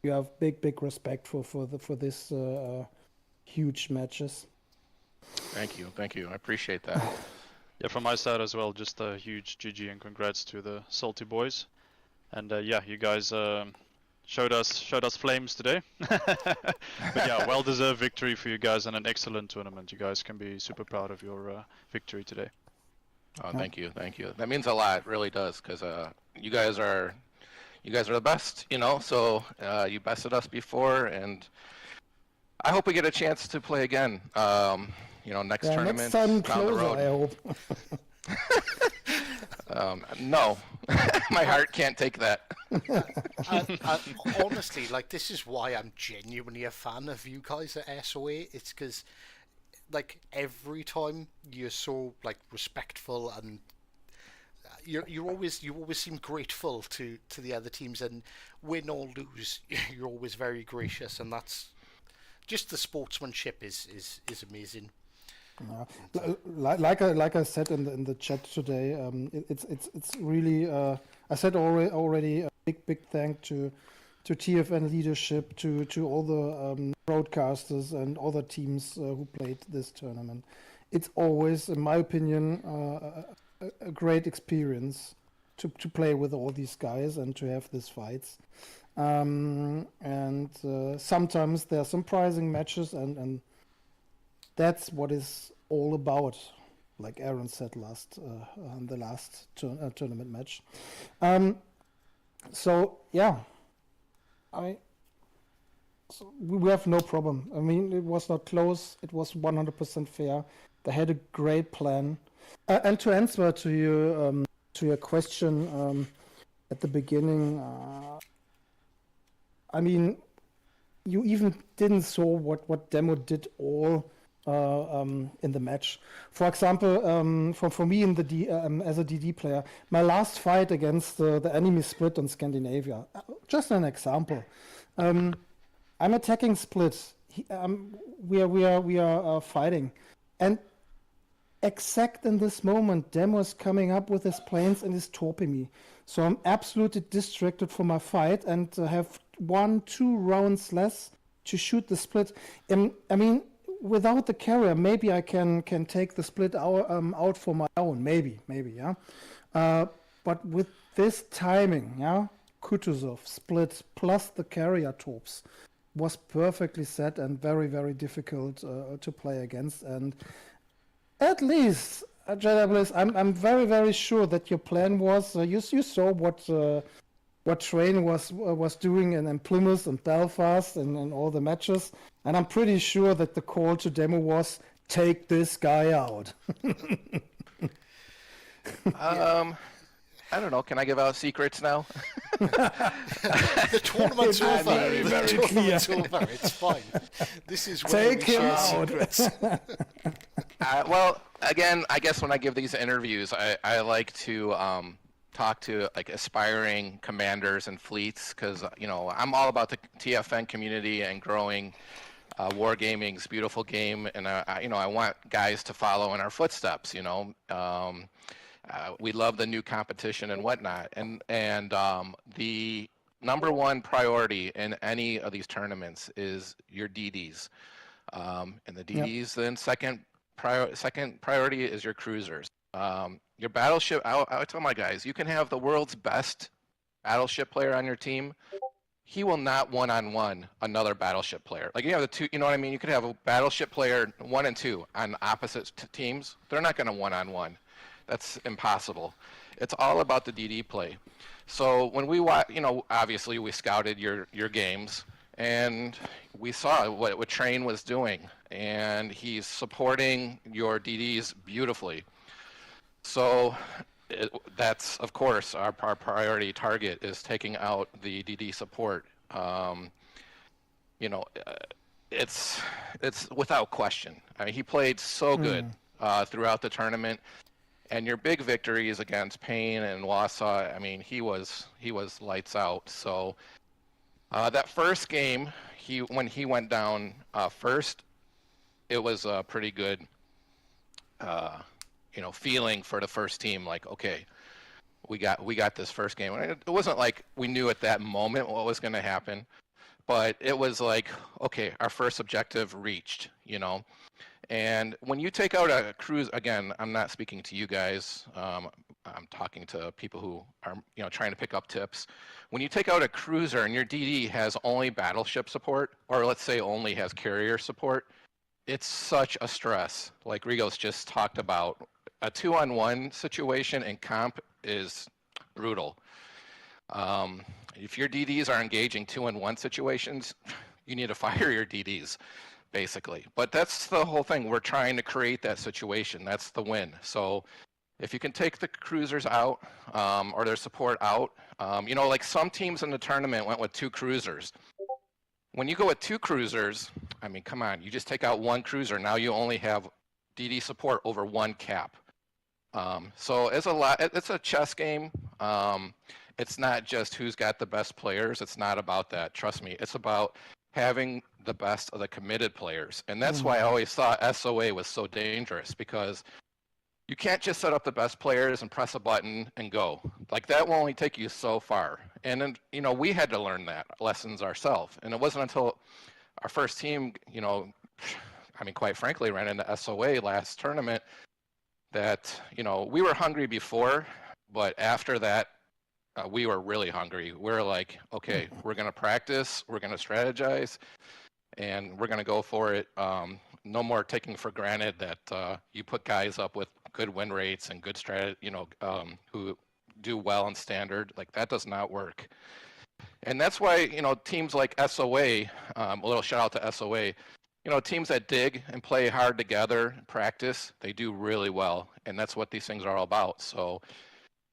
Speaker 3: you have big respect for this huge matches.
Speaker 2: Thank you. I appreciate that.
Speaker 4: Yeah, from my side as well, just a huge GG and congrats to the Salty boys. And yeah, you guys showed us flames today. But yeah, well-deserved victory for you guys and an excellent tournament. You guys can be super proud of your victory today.
Speaker 2: Oh, thank you. That means a lot, it really does, because you guys are the best, So you bested us before, and I hope we get a chance to play again. Next tournament
Speaker 3: next time
Speaker 2: down the
Speaker 3: closer,
Speaker 2: road.
Speaker 3: I hope.
Speaker 2: No, my heart can't take that.
Speaker 1: And honestly, like, this is why I'm genuinely a fan of you guys at SOA. It's because, like, every time you're so, like, respectful, and you always seem grateful to the other teams, and win or lose, you're always very gracious, and that's just the sportsmanship is amazing.
Speaker 3: Like I said in the chat today, it's really I said already a big thank to TFN leadership, to all the broadcasters and other teams who played this tournament. It's always, in my opinion, a great experience to play with all these guys and to have these fights. And sometimes there are surprising matches, and that's what is all about, like Aaron said in the last tournament match. So yeah, we have no problem. I mean, it was not close. It was 100% fair. They had a great plan. And to answer to your question at the beginning, I mean, you even didn't saw what Demo did all in the match. For example, for me in the as a DD player, my last fight against the enemy split on Scandinavia, just an example. I'm attacking split. We are fighting, and exact in this moment, Demo is coming up with his planes and is torping me. So I'm absolutely distracted from my fight and have 1-2 rounds less to shoot the split. I mean, without the carrier, maybe I can take the split out for my own. Maybe, yeah. But with this timing, yeah, Kutuzov split plus the carrier torps was perfectly set and very difficult to play against. And at least, Jedi Bliss, I'm very sure that your plan was you saw what Train was doing in Plymouth and Belfast and all the matches, and I'm pretty sure that the call to Demo was take this guy out.
Speaker 2: I don't know. Can I give out secrets now?
Speaker 1: The tournament's over. The tournament's over. It's fine. This is where
Speaker 3: Take
Speaker 1: we
Speaker 3: him
Speaker 1: share
Speaker 3: out.
Speaker 1: secrets.
Speaker 2: Well, again, I guess when I give these interviews, I like to talk to like aspiring commanders and fleets, because I'm all about the TFN community and growing wargaming's beautiful game, and I want guys to follow in our footsteps. We love the new competition and whatnot, and the number one priority in any of these tournaments is your DDs, and the DDs. Then second priority is your cruisers. Your battleship, I tell my guys, you can have the world's best battleship player on your team. He will not one-on-one another battleship player. Like you have the two, you know what I mean? You could have a battleship player 1 and 2 on opposite teams. They're not going to one-on-one. That's impossible. It's all about the DD play. So when we obviously we scouted your games and we saw what Train was doing, and he's supporting your DDs beautifully. So that's, of course, our priority target is taking out the DD support. It's without question. I mean, he played so good throughout the tournament, and your big victories against Payne and Wausau, I mean, he was lights out. So that first game, when he went down first, it was a pretty good feeling for the first team, like, okay, we got this first game. It wasn't like we knew at that moment what was going to happen, but it was like, okay, our first objective reached, And when you take out a cruise, again, I'm not speaking to you guys. I'm talking to people who are, trying to pick up tips. When you take out a cruiser and your DD has only battleship support, or let's say only has carrier support, it's such a stress. Like Rigos just talked about, a 2-on-1 situation in comp is brutal. If your DDs are engaging 2-on-1 situations, you need to fire your DDs, basically. But that's the whole thing. We're trying to create that situation. That's the win. So if you can take the cruisers out or their support out, like some teams in the tournament went with 2 cruisers. When you go with 2 cruisers, I mean, come on, you just take out 1 cruiser. Now you only have DD support over 1 cap. So it's a chess game. It's not just who's got the best players. It's not about that. Trust me. It's about having the best of the committed players. And that's why I always thought SOA was so dangerous, because you can't just set up the best players and press a button and go. Like, that will only take you so far. And then, we had to learn that lessons ourselves. And it wasn't until our first team, quite frankly, ran into SOA last tournament that, we were hungry before, but after that, we were really hungry. We're like, okay, we're going to practice, we're going to strategize, and we're going to go for it. No more taking for granted that you put guys up with good win rates and good who do well in standard. Like, that does not work. And that's why, teams like SOA, a little shout out to SOA, teams that dig and play hard together, practice, they do really well. And that's what these things are all about. So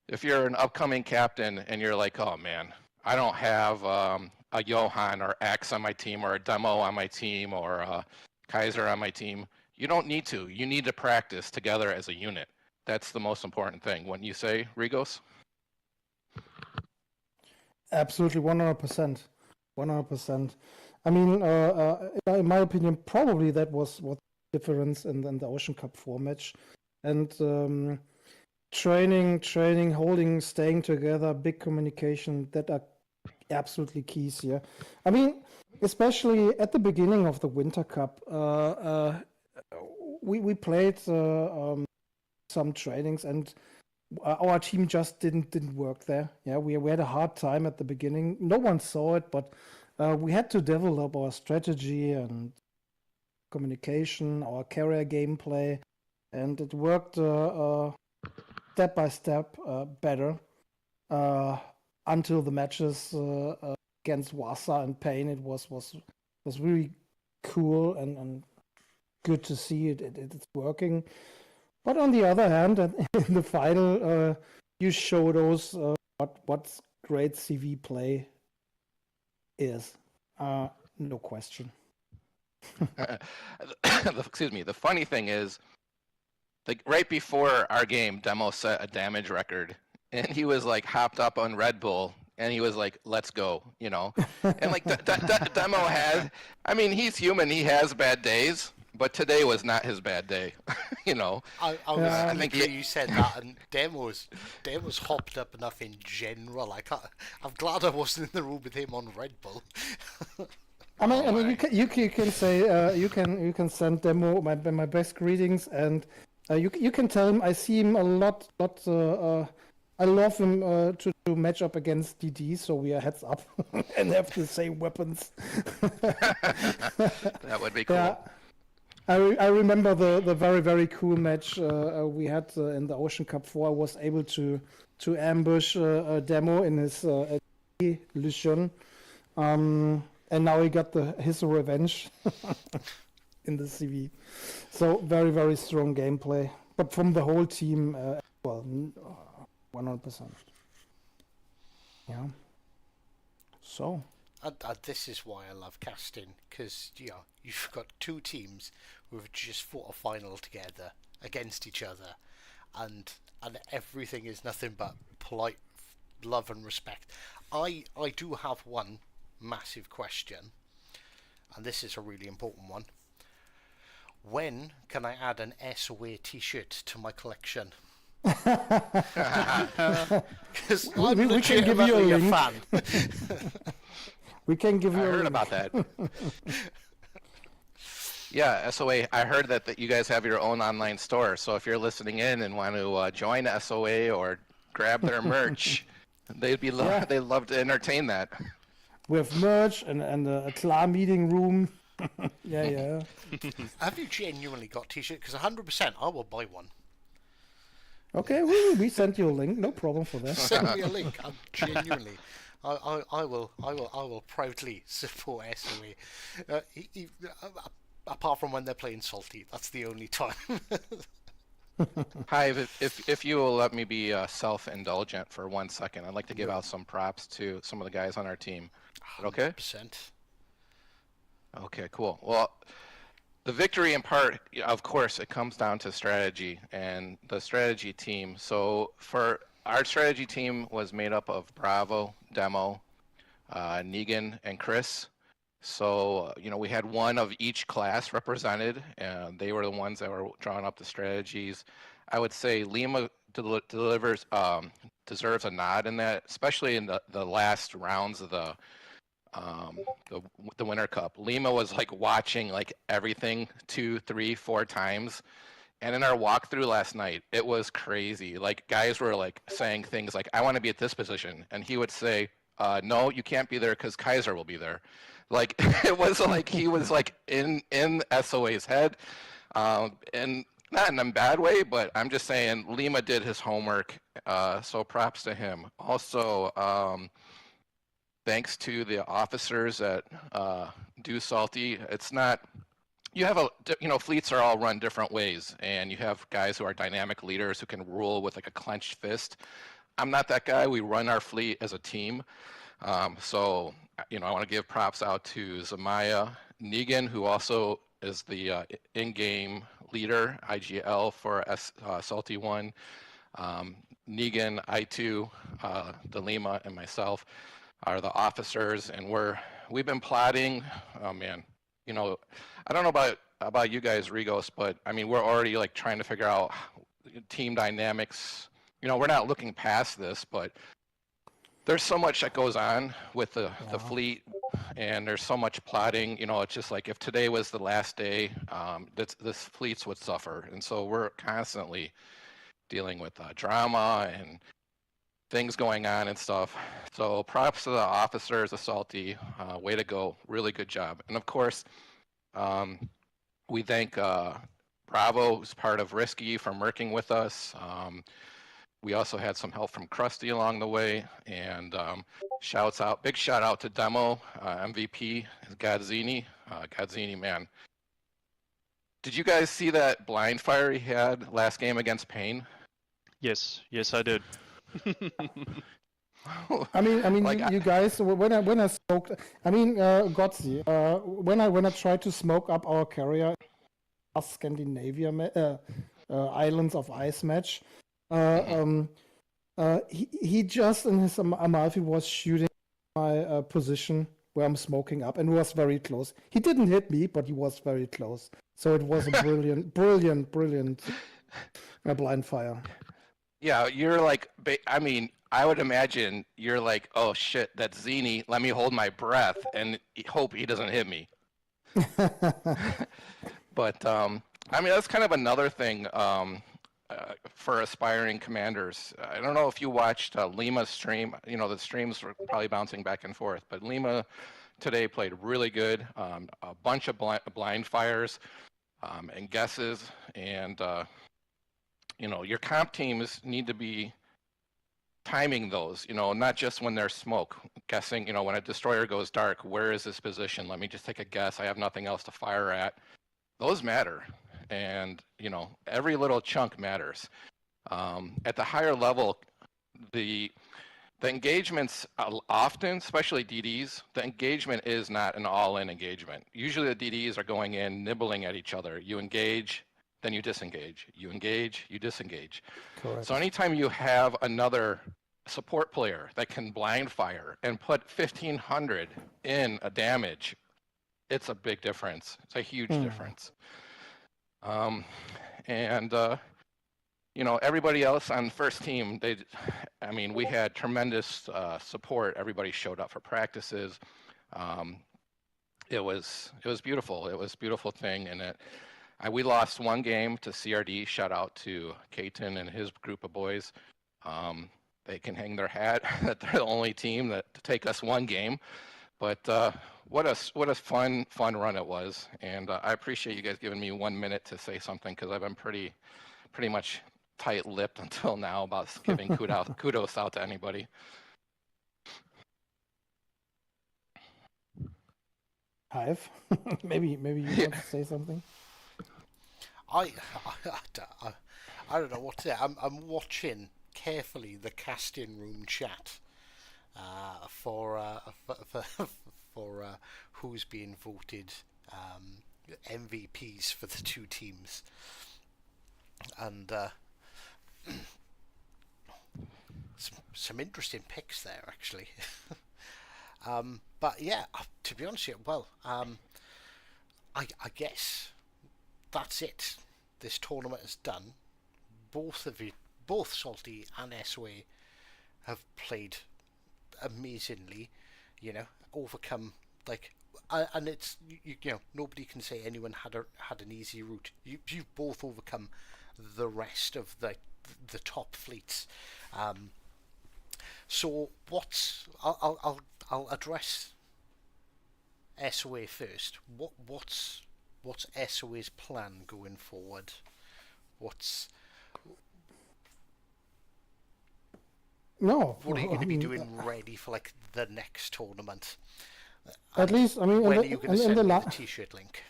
Speaker 2: if you're an upcoming captain and you're like, oh man, I don't have a Johan or X on my team, or a Demo on my team, or a Kaiser on my team, you don't need to. You need to practice together as a unit. That's the most important thing. Wouldn't you say, Rigos?
Speaker 3: Absolutely, 100%. 100%. I mean, in my opinion, probably that was what the difference in the Ocean Cup 4 match. And training, holding, staying together, big communication, that are absolutely keys here. I mean, especially at the beginning of the Winter Cup, we played some trainings, and our team just didn't work there. Yeah, we had a hard time at the beginning. No one saw it, but we had to develop our strategy and communication, our carrier gameplay, and it worked step by step better until the matches against Wausau and Payne. It was really cool and good to see it's working. But on the other hand, in the final, you showed us what great CV play is. No question.
Speaker 2: Excuse me. The funny thing is, like, right before our game, Demo set a damage record, and he was like hopped up on Red Bull, and he was like, "Let's go," And like Demo had, I mean, he's human. He has bad days. But today was not his bad day,
Speaker 1: I think you said that, and Demo's hopped up enough in general. I'm glad I wasn't in the room with him on Red Bull.
Speaker 3: I mean, you can say you can send Demo my best greetings, and You can tell him I see him a lot. I love him to match up against DD, so we are heads up and have the same weapons.
Speaker 2: That would be cool.
Speaker 3: Yeah. I remember the very, very cool match we had in the Ocean Cup 4. I was able to ambush Demo in his Lucian. And now he got his revenge in the CV. So very, very strong gameplay. But from the whole team, 100%. Yeah. So.
Speaker 1: And this is why I love casting, because you've got two teams who have just fought a final together against each other, and everything is nothing but polite love and respect. I do have one massive question, and this is a really important one. When can I add an SOA t-shirt to my collection? Because I'm
Speaker 3: we can give you a
Speaker 1: legitimately a
Speaker 3: link.
Speaker 1: fan.
Speaker 3: We can give you
Speaker 2: I
Speaker 3: a
Speaker 2: heard
Speaker 3: link.
Speaker 2: about that. Yeah, SOA. I heard that you guys have your own online store. So if you're listening in and want to join SOA or grab their merch, they'd love to entertain that.
Speaker 3: We have merch and a Klar meeting room. Yeah.
Speaker 1: Have you genuinely got t-shirt? Because 100% I will buy one.
Speaker 3: Okay, we sent you a link. No problem for that.
Speaker 1: Send me a link. I'm genuinely. I will proudly support SOA. Apart from when they're playing Salty, that's the only time.
Speaker 2: Hi, if you will let me be self-indulgent for 1 second, I'd like to give out some props to some of the guys on our team. Okay?
Speaker 1: 100%.
Speaker 2: Okay, cool. Well, the victory in part, of course, it comes down to strategy and the strategy team. So for our strategy team was made up of Bravo, Demo, Negan, and Chris. So, we had one of each class represented, and they were the ones that were drawing up the strategies. I would say Lima deserves a nod in that, especially in the last rounds of the Winter Cup. Lima was like watching like everything 2, 3, 4 times. And in our walkthrough last night, it was crazy. Like guys were like saying things like, I want to be at this position. And he would say, no, you can't be there because Kaiser will be there. Like it was like he was like in SOA's head. And not in a bad way, but I'm just saying Lima did his homework. So props to him. Also, thanks to the officers that do Salty. It's not, you have fleets are all run different ways, and you have guys who are dynamic leaders who can rule with like a clenched fist. I'm not that guy. We run our fleet as a team. So, I want to give props out to Zamaya Negan, who also is the in-game leader, IGL for Salty 1. Negan, I2, Delima, and myself are the officers, and we've been plotting. Oh man, I don't know about you guys, Rigos, but I mean we're already like trying to figure out team dynamics. We're not looking past this, but there's so much that goes on with the fleet, and there's so much plotting. It's just like if today was the last day, this fleets would suffer, and so we're constantly dealing with drama and things going on and stuff. So props to the officers of Salty. Way to go. Really good job. And of course, we thank Bravo, who's part of Risky, for working with us. We also had some help from Krusty along the way. And big shout out to Demo, MVP, Godzini. Godzini, man. Did you guys see that blind fire he had last game against Pain?
Speaker 4: Yes, I did.
Speaker 3: I mean,
Speaker 2: Like,
Speaker 3: you guys. When I smoked, Gotzi. When I tried to smoke up our carrier, Scandinavia Islands of Ice match, he just in his Amalfi was shooting my position where I'm smoking up, and was very close. He didn't hit me, but he was very close. So it was a brilliant blind fire.
Speaker 2: Yeah, you're like, I would imagine you're like, oh shit, that's Zini. Let me hold my breath and hope he doesn't hit me. But I mean, that's kind of another thing for aspiring commanders. I don't know if you watched Lima's stream. You know, the streams were probably bouncing back and forth, but Lima today played really good. A bunch of blind fires and guesses, and you know, your comp teams need to be timing those, you know, not just when there's smoke, guessing, you know, when a destroyer goes dark, where is this position? Let me just take a guess. I have nothing else to fire at. Those matter. And, you know, every little chunk matters. At the higher level, the engagements often, especially DDs, the engagement is not an all-in engagement. Usually the DDs are going in, nibbling at each other. You engage, then you disengage. You engage, you disengage.
Speaker 3: Correct.
Speaker 2: So anytime you have another support player that can blind fire and put 1,500 in a damage, it's a big difference. It's a huge difference. You know, everybody else on the first team, I mean, we had tremendous support. Everybody showed up for practices. It was beautiful. It was a beautiful thing. And we lost one game to CRD. Shout out to Kaiten and his group of boys. They can hang their hat that they're the only team to take us one game. But what a fun run it was. And I appreciate you guys giving me 1 minute to say something, because I've been pretty much tight-lipped until now about giving kudos out to anybody.
Speaker 3: Hive, maybe you want to say something.
Speaker 1: I don't know what to say. I'm watching carefully the casting room chat for who's being voted MVPs for the two teams, and some interesting picks there actually. But yeah, to be honest with you, well, I guess that's it. This tournament is done. Both Salty and SOA have played amazingly. You know, overcome and it's you know, nobody can say anyone had an easy route. You've both overcome the rest of the top fleets. So I'll address SOA first. What's SOA's plan going forward? What are you going to be doing ready for the next tournament?
Speaker 3: At least, I mean,
Speaker 1: when are you going to send me the t-shirt link?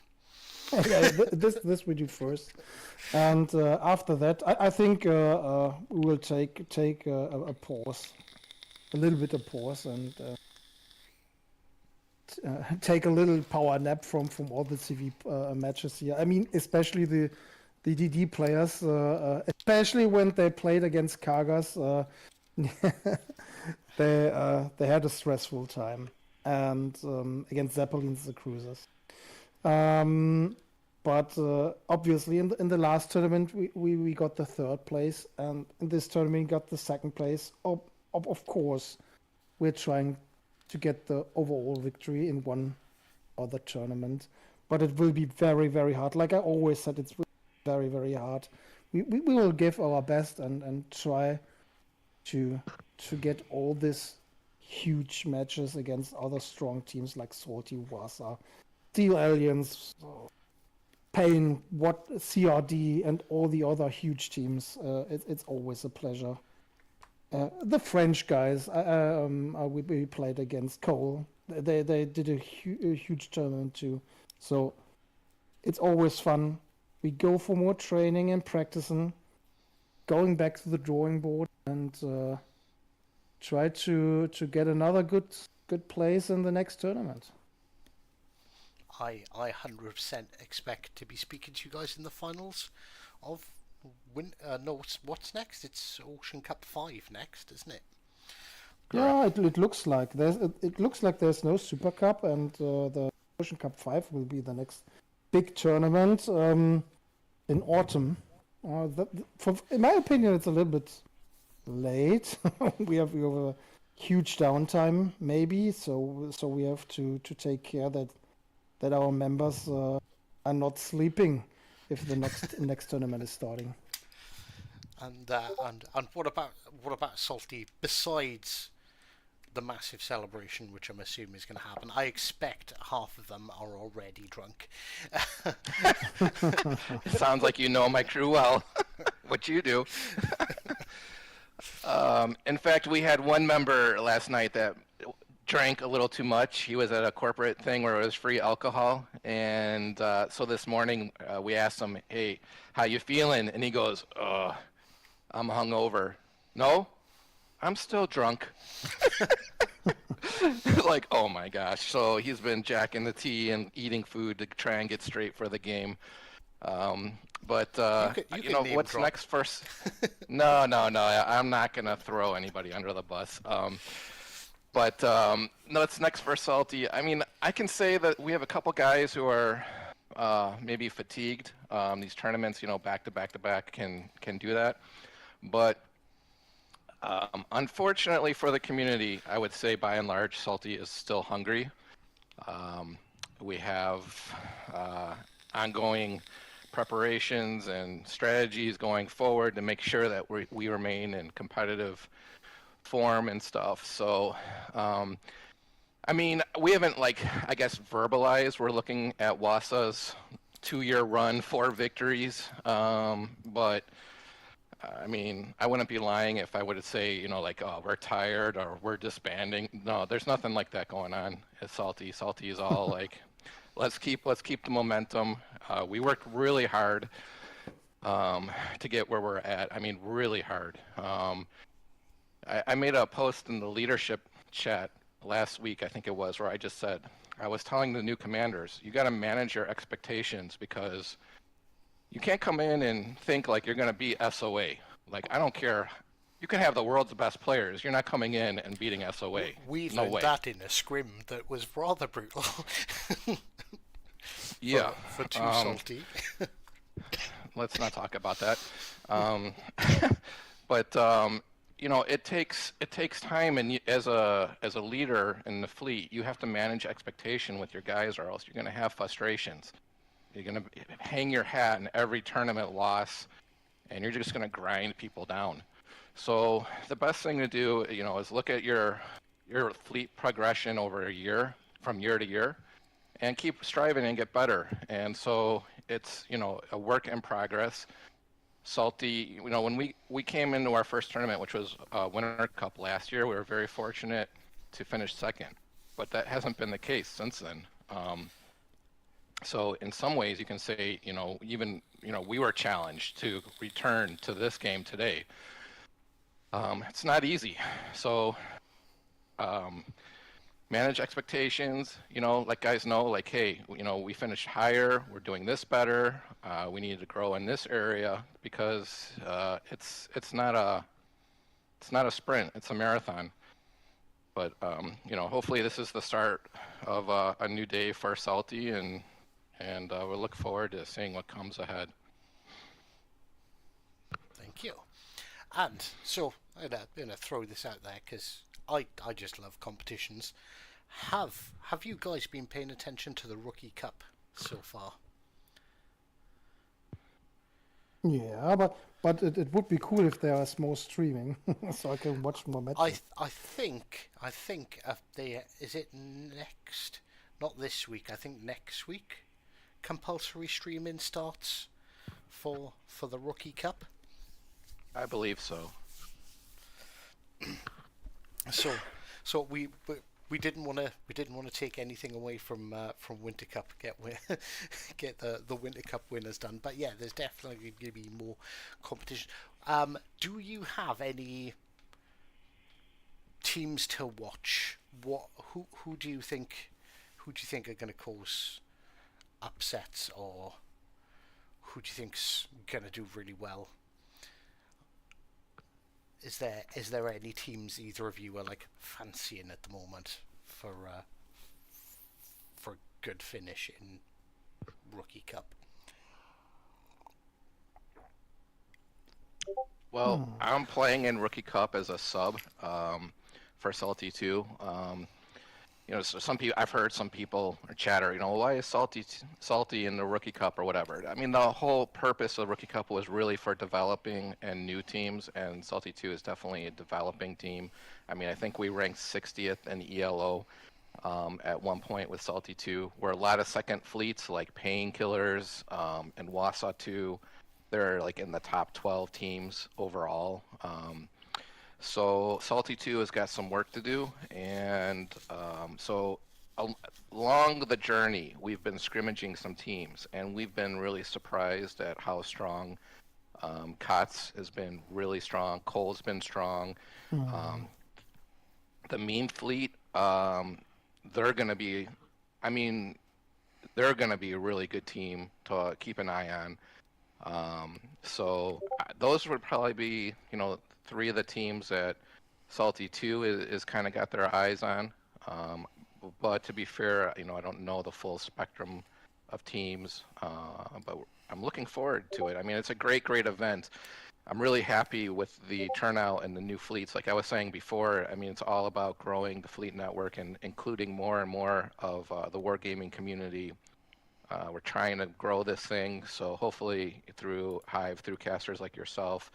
Speaker 3: Yeah, this we do first, and after that, I think we will take a pause, a little bit of pause, and take a little power nap from all the CV matches here. I mean, especially the DD players, especially when they played against Kargas, they had a stressful time, and against Zeppelins, the cruisers. But obviously in the last tournament we got the third place, and in this tournament we got the second place. Of course, we're trying to get the overall victory in one other tournament, but it will be very, very hard. Like I always said, it's very, very hard. We will give our best and try to get all these huge matches against other strong teams like Salty, WOWSL, Steel Aliens, Pain, CRD, and all the other huge teams. It's always a pleasure. The French guys, we played against Cole. They did a huge tournament too. So it's always fun. We go for more training and practicing, going back to the drawing board, and try to get another good place in the next tournament.
Speaker 1: I 100% expect to be speaking to you guys in the finals of what's next? It's Ocean Cup 5 next, isn't it?
Speaker 3: Yeah, it looks like there's no Super Cup, and the Ocean Cup 5 will be the next big tournament in autumn. In my opinion, it's a little bit late. we have a huge downtime, maybe, so we have to take care that our members are not sleeping if the next tournament is starting.
Speaker 1: And what about Salty? Besides the massive celebration, which I'm assuming is going to happen, I expect half of them are already drunk.
Speaker 2: Sounds like you know my crew well. What you do. In fact, we had one member last night that drank a little too much. He was at a corporate thing where it was free alcohol, and so this morning we asked him, "Hey, how you feeling?" And he goes, "I'm hungover." "No, I'm still drunk." Like, oh my gosh. So he's been jacking the tea and eating food to try and get straight for the game. But you know, what's next for... No, I'm not going to throw anybody under the bus. But no, it's next for Salty. I mean, I can say that we have a couple guys who are maybe fatigued. These tournaments, you know, back to back can do that. But unfortunately for the community, I would say by and large, Salty is still hungry. We have ongoing preparations and strategies going forward to make sure that we remain in competitive form and stuff. So, I mean, we haven't, like, I guess, verbalized. We're looking at WOWSL's 2-year run, 4 victories. But, I mean, I wouldn't be lying if I would say, you know, like, oh, we're tired or we're disbanding. No, there's nothing like that going on at Salty. Salty is all like, let's keep the momentum. We worked really hard to get where we're at. I mean, really hard. I made a post in the leadership chat last week, I think it was, where I just said, I was telling the new commanders, you got to manage your expectations, because you can't come in and think like you're going to beat SOA. Like, I don't care. You can have the world's best players. You're not coming in and beating SOA.
Speaker 1: We
Speaker 2: no
Speaker 1: learned
Speaker 2: way.
Speaker 1: that in a scrim that was rather brutal.
Speaker 2: Yeah.
Speaker 1: For too salty.
Speaker 2: Let's not talk about that. But you know, it takes time, and as a leader in the fleet, you have to manage expectation with your guys, or else you're going to have frustrations. You're going to hang your hat in every tournament loss, and you're just going to grind people down. So the best thing to do, you know, is look at your fleet progression over a year, from year to year, and keep striving and get better. And so it's, you know, a work in progress. Salty, you know, when we came into our first tournament, which was Winter Cup last year, we were very fortunate to finish second, but that hasn't been the case since then. So in some ways you can say, you know, even, you know, we were challenged to return to this game today. It's not easy. So manage expectations, you know, let guys know, like, hey, you know, we finished higher, we're doing this better, we need to grow in this area, because it's not a sprint, it's a marathon. But you know, hopefully this is the start of a new day for Salty, and we'll look forward to seeing what comes ahead.
Speaker 1: Thank you. And so I'm gonna throw this out there because I just love competitions. Have you guys been paying attention to the Rookie Cup so far?
Speaker 3: Yeah, but it would be cool if there was more streaming, so I can watch more matches.
Speaker 1: I think is it next? Not this week. I think next week. Compulsory streaming starts for the Rookie Cup.
Speaker 2: I believe so.
Speaker 1: So we didn't want to take anything away from Winter Cup. Get the Winter Cup winners done. But yeah, there's definitely going to be more competition. Do you have any teams to watch? Who do you think are going to cause upsets, or who do you think's going to do really well? Is there any teams either of you are like fancying at the moment for a good finish in Rookie Cup?
Speaker 2: Well, I'm playing in Rookie Cup as a sub for Salty 2. You you know, so some people, I've heard some people chatter, you know, why is Salty in the Rookie Cup or whatever? I mean, the whole purpose of the Rookie Cup was really for developing and new teams, and Salty 2 is definitely a developing team. I mean, I think we ranked 60th in ELO at one point with Salty 2, where a lot of second fleets like Painkillers and Wausau 2, they're like in the top 12 teams overall. So Salty 2 has got some work to do, and along the journey, we've been scrimmaging some teams, and we've been really surprised at how strong Kotz has been really strong, Cole's been strong. The Mean Fleet, they're going to be, I mean, they're going to be a really good team to keep an eye on. So those would probably be, you know, three of the teams that Salty 2 is kind of got their eyes on. But to be fair, you know, I don't know the full spectrum of teams, but I'm looking forward to it. I mean, it's a great event. I'm really happy with the turnout and the new fleets. Like I was saying before, I mean, it's all about growing the fleet network and including more and more of the wargaming community. We're trying to grow this thing, so hopefully through Hive, through casters like yourself,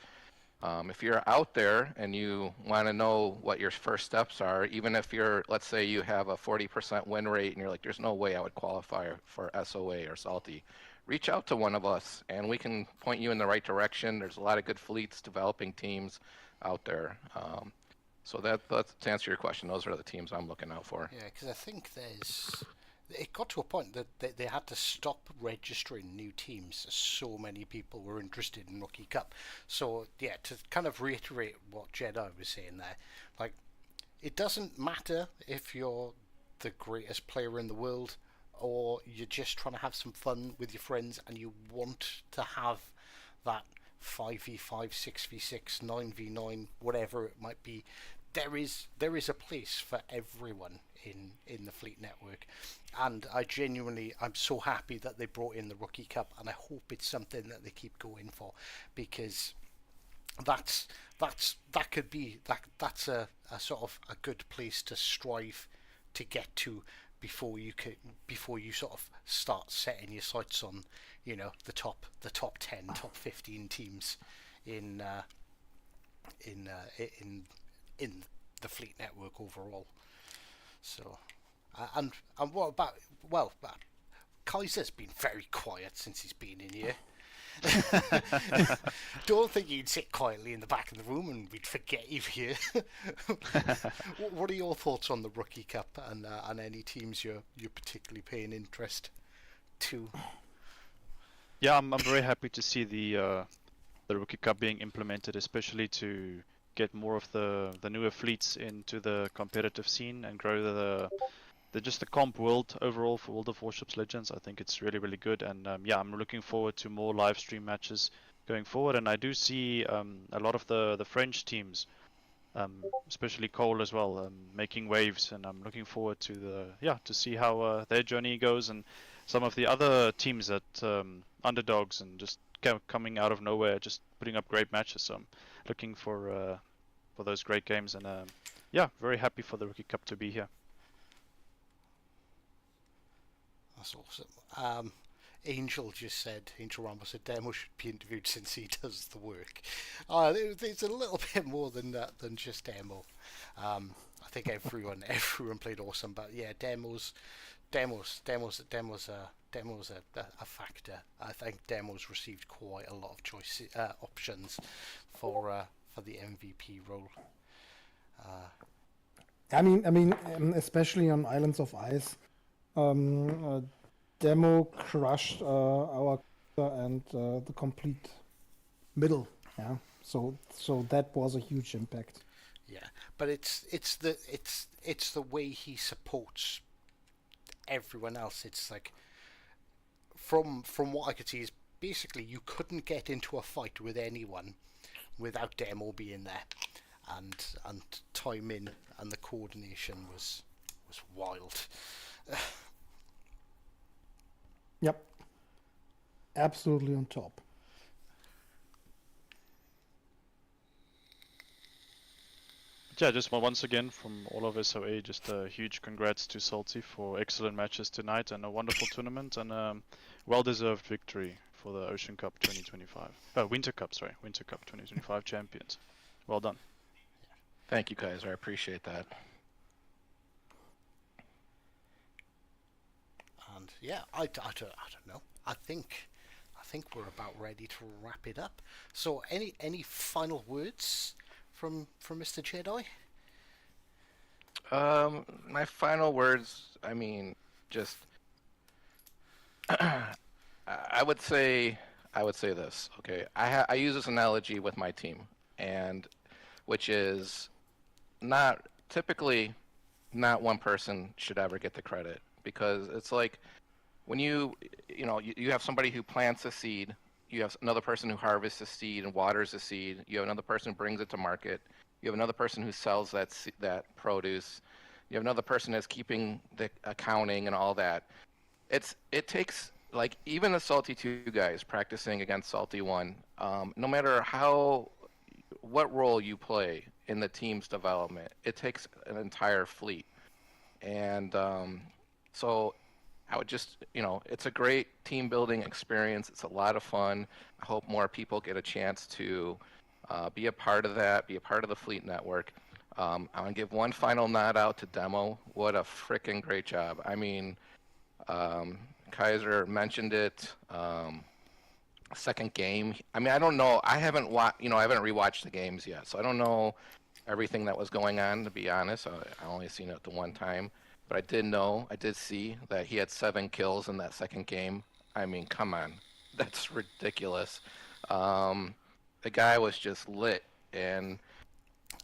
Speaker 2: if you're out there and you want to know what your first steps are, even if you're, let's say you have a 40% win rate and you're like, there's no way I would qualify for SOA or Salty, reach out to one of us and we can point you in the right direction. There's a lot of good fleets, developing teams out there. So that's to answer your question, those are the teams I'm looking out for.
Speaker 1: Yeah, because I think it got to a point that they had to stop registering new teams. So many people were interested in Rookie Cup. So yeah, to kind of reiterate what Jedi was saying there, like, it doesn't matter if you're the greatest player in the world or you're just trying to have some fun with your friends and you want to have that 5v5, 6v6, 9v9, whatever it might be. There is a place for everyone in the fleet network, and I'm so happy that they brought in the Rookie Cup, and I hope it's something that they keep going for, because that's a sort of a good place to strive to get to before you sort of start setting your sights on, you know, the top 10, top 15 teams in the fleet network overall. So, and what about, well, Kaiser's been very quiet since he's been in here. Don't think you'd sit quietly in the back of the room and we'd forget you here. What are your thoughts on the Rookie Cup and any teams you're particularly paying interest to?
Speaker 4: Yeah, I'm very happy to see the Rookie Cup being implemented, especially to get more of the newer fleets into the competitive scene and grow the comp world overall for World of Warships Legends. I think it's really good, and yeah, I'm looking forward to more live stream matches going forward. And I do see a lot of the French teams, especially Cole as well, making waves, and I'm looking forward to to see how their journey goes, and some of the other teams that underdogs and just coming out of nowhere, just putting up great matches. So I'm looking for those great games, and yeah, very happy for the Rookie Cup to be here.
Speaker 1: That's awesome. Angel Rambo said Demo should be interviewed since he does the work. It's a little bit more than that, than just Demo. I think everyone played awesome, but yeah, Demo's a factor. I think Demo's received quite a lot of options for the MVP role.
Speaker 3: I mean, especially on Islands of Ice, Demo crushed our and the complete middle. Yeah, so that was a huge impact.
Speaker 1: Yeah, but it's the way he supports everyone else. It's like, from what I could see, is basically you couldn't get into a fight with anyone without Demo being there, and timing and the coordination was wild.
Speaker 3: Yep, absolutely on top.
Speaker 4: Yeah, just once again from all of SOA, just a huge congrats to Salty for excellent matches tonight and a wonderful tournament and well-deserved victory for the Ocean Cup 2025. Winter Cup 2025 champions. Well done.
Speaker 2: Thank you, Kaiser. I appreciate that.
Speaker 1: And yeah, I don't know. I think we're about ready to wrap it up. So any final words from Mr. Jedi?
Speaker 2: My final words, I mean, just I would say this, okay? I use this analogy with my team, and which is not typically not one person should ever get the credit, because it's like when you have somebody who plants a seed, you have another person who harvests the seed and waters the seed, you have another person who brings it to market, you have another person who sells that produce, you have another person that's keeping the accounting and all that. It takes, like, even the Salty 2 guys practicing against Salty 1, no matter what role you play in the team's development, it takes an entire fleet. And so I would just, it's a great team building experience. It's a lot of fun. I hope more people get a chance to be a part of that, be a part of the fleet network. I'm going to give one final nod out to Demo. What a freaking great job. I mean, Kaiser mentioned it. Second game. I mean, I don't know. I haven't rewatched the games yet, so I don't know everything that was going on, to be honest. I only seen it the one time. But I did see that he had 7 kills in that second game. I mean, come on. That's ridiculous. The guy was just lit. And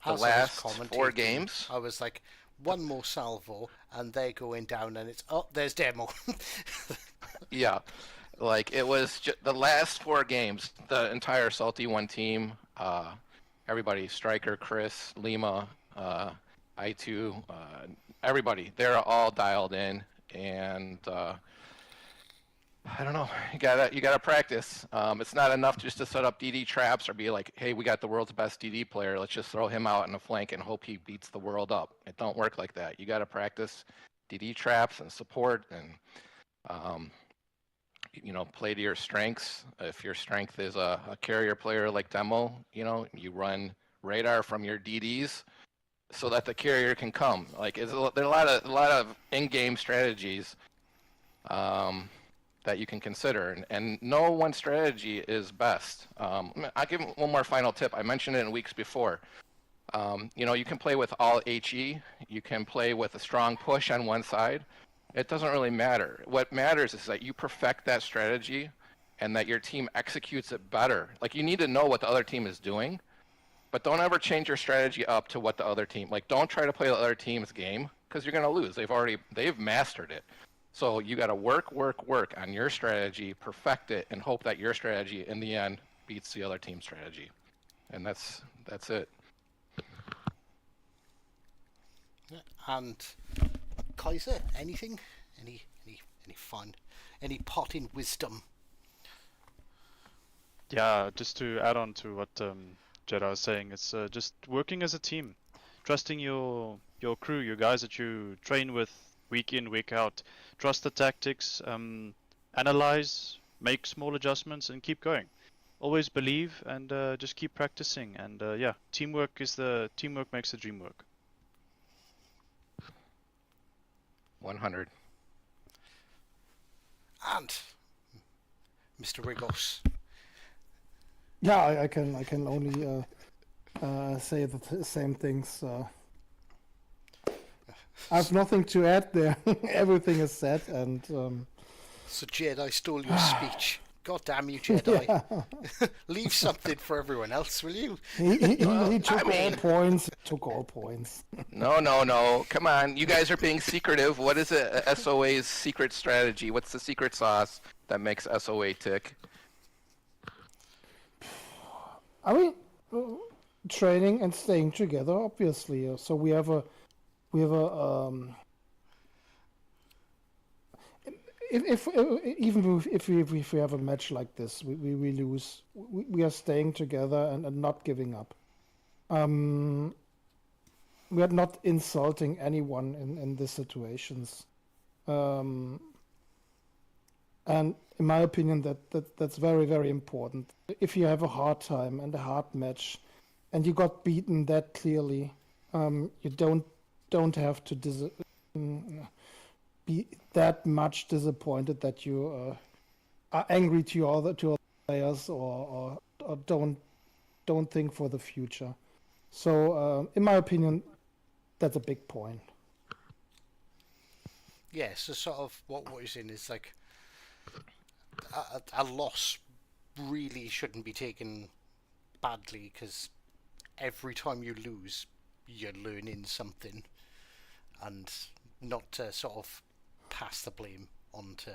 Speaker 2: the last 4 games...
Speaker 1: I was like, one more salvo, and they're going down, and it's, there's Demo.
Speaker 2: Yeah. Like, it was just the last 4 games, the entire Salty 1 team, everybody, Striker, Chris, Lima, I2, everybody, they're all dialed in, and I don't know, you gotta practice. It's not enough just to set up DD traps or be like, hey, we got the world's best DD player, let's just throw him out in the flank and hope he beats the world up. It don't work like that. You gotta practice DD traps and support and play to your strengths. If your strength is a carrier player like Demo, you run radar from your DDs so that the carrier can come. Like, there are a lot of in-game strategies that you can consider, and no one strategy is best. I'll give one more final tip. I mentioned it in weeks before. You can play with all HE. You can play with a strong push on one side. It doesn't really matter. What matters is that you perfect that strategy and that your team executes it better. Like, you need to know what the other team is doing, but don't ever change your strategy up to what the other team, like, don't try to play the other team's game, because you're going to lose. They've mastered it. So you got to work on your strategy, perfect it, and hope that your strategy in the end beats the other team's strategy. And that's it.
Speaker 1: And Kaiser, anything? Any fun? Any parting wisdom?
Speaker 4: Yeah, just to add on to what Jedi was saying, it's just working as a team, trusting your crew, your guys that you train with week in, week out. Trust the tactics, analyze, make small adjustments, and keep going. Always believe and just keep practicing. And teamwork makes the dream work.
Speaker 2: 100.
Speaker 1: And Mr. Rigos.
Speaker 3: Yeah, I can only say the same things. I have nothing to add there. Everything is said, and
Speaker 1: So Jedi stole your speech. God damn you, Jedi.
Speaker 3: yeah.
Speaker 1: Leave something for everyone else, will you?
Speaker 3: he took all points. Took all points.
Speaker 2: No. Come on. You guys are being secretive. What is SOA's secret strategy? What's the secret sauce that makes SOA tick?
Speaker 3: I mean, training and staying together, obviously. So we have a if we have a match like this, we lose. We are staying together and not giving up. we are not insulting anyone in these situations. And in my opinion, that's very, very important. If you have a hard time and a hard match, and you got beaten that clearly, you don't have to be that much disappointed that you are angry to your other players or don't think for the future. So, in my opinion, that's a big point.
Speaker 1: Yeah, so sort of what you're saying is like a loss really shouldn't be taken badly, because every time you lose, you're learning something, and not to sort of pass the blame onto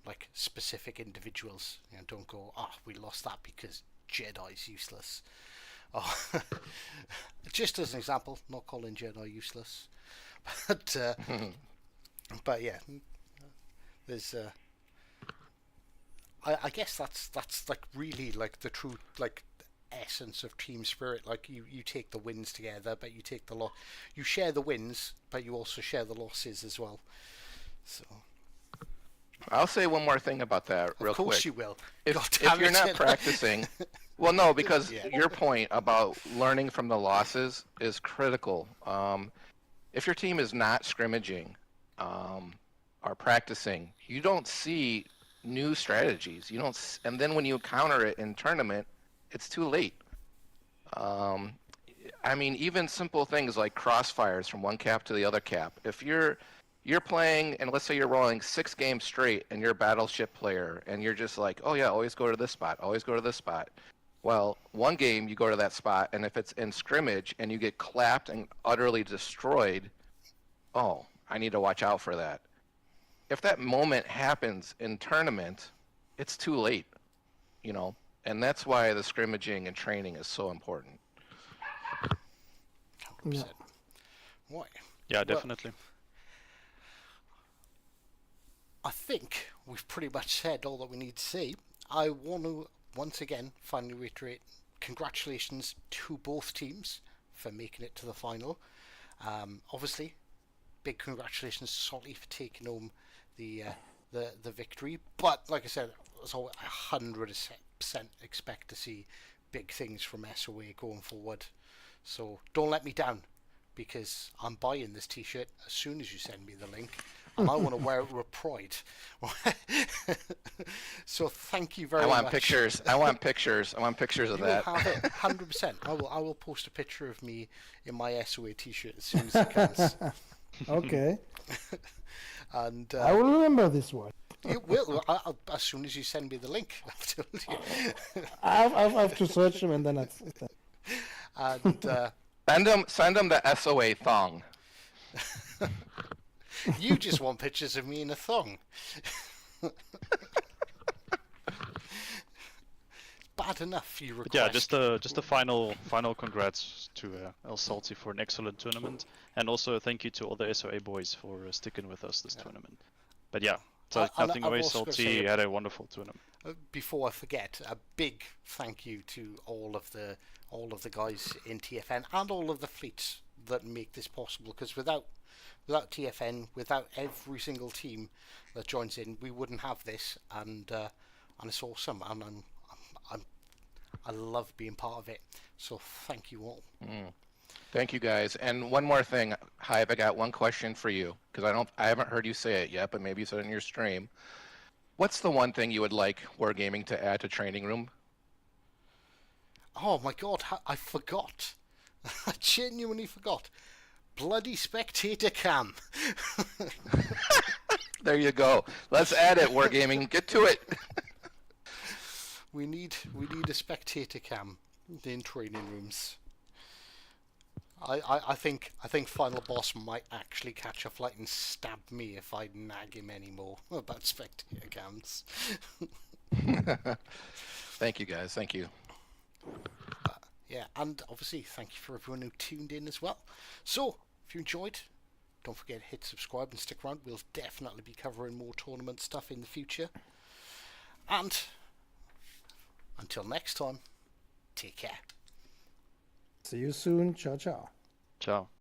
Speaker 1: like specific individuals. You know, don't go, we lost that because Jedi's useless. Oh, just as an example, not calling Jedi useless, but but yeah, there's I guess that's like really like the true like essence of team spirit. Like you take the wins together, but you take the you share the wins, but you also share the losses as well. So
Speaker 2: I'll say one more thing about that real quick.
Speaker 1: Of course you will.
Speaker 2: If you're not practicing, well, no, because
Speaker 1: Yeah.
Speaker 2: your point about learning from the losses is critical. If your team is not scrimmaging or practicing, you don't see new strategies. You don't, and then when you counter it in tournament, it's too late. I mean, even simple things like crossfires from one cap to the other cap. If you're playing, and let's say you're rolling 6 games straight, and you're a battleship player, and you're just like, oh yeah, always go to this spot, always go to this spot. Well, one game you go to that spot, and if it's in scrimmage and you get clapped and utterly destroyed, oh, I need to watch out for that. If that moment happens in tournament, it's too late, you know, and that's why the scrimmaging and training is so important.
Speaker 1: 100%. Why?
Speaker 4: Yeah, definitely.
Speaker 1: I think we've pretty much said all that we need to say. I want to once again finally reiterate congratulations to both teams for making it to the final. Obviously, big congratulations to Salty for taking home the victory. But like I said, so 100% expect to see big things from SOA going forward. So don't let me down, because I'm buying this t-shirt as soon as you send me the link, and I want to wear it with pride. So thank you very much.
Speaker 2: I want pictures of
Speaker 1: You
Speaker 2: that.
Speaker 1: will have it 100%. I will post a picture of me in my SOA t-shirt as soon as it comes.
Speaker 3: Okay.
Speaker 1: And
Speaker 3: I will remember this one.
Speaker 1: you will as soon as you send me the link. I've told you.
Speaker 3: I have to search them, and then that's it.
Speaker 1: And
Speaker 2: Send them the SOA thong.
Speaker 1: you just want pictures of me in a thong. Bad enough you request.
Speaker 4: But yeah, just a final congrats to El Salty for an excellent tournament, and also thank you to all the SOA boys for sticking with us this tournament. But yeah, so
Speaker 1: And
Speaker 4: nothing
Speaker 1: I've
Speaker 4: away,
Speaker 1: also got to
Speaker 4: Salty
Speaker 1: say-
Speaker 4: had a wonderful tournament.
Speaker 1: Before I forget, a big thank you to all of the guys in TFN and all of the fleets that make this possible. Because without TFN, without every single team that joins in, we wouldn't have this. And it's awesome. And I love being part of it. So thank you all.
Speaker 2: Thank you guys. And one more thing, Hive, I got one question for you, because I haven't heard you say it yet, but maybe you said it in your stream. What's the one thing you would like Wargaming to add to Training Room?
Speaker 1: Oh my god, I forgot. I genuinely forgot. Bloody spectator cam.
Speaker 2: There you go. Let's add it, Wargaming. Get to it.
Speaker 1: We need a spectator cam in training rooms. I think Final Boss might actually catch a flight and stab me if I nag him anymore about spectator cams.
Speaker 2: Thank you, guys. Thank you.
Speaker 1: Yeah, and obviously thank you for everyone who tuned in as well. So, if you enjoyed, don't forget to hit subscribe and stick around. We'll definitely be covering more tournament stuff in the future. And until next time, take care.
Speaker 3: See you soon. Ciao, ciao.
Speaker 4: Ciao.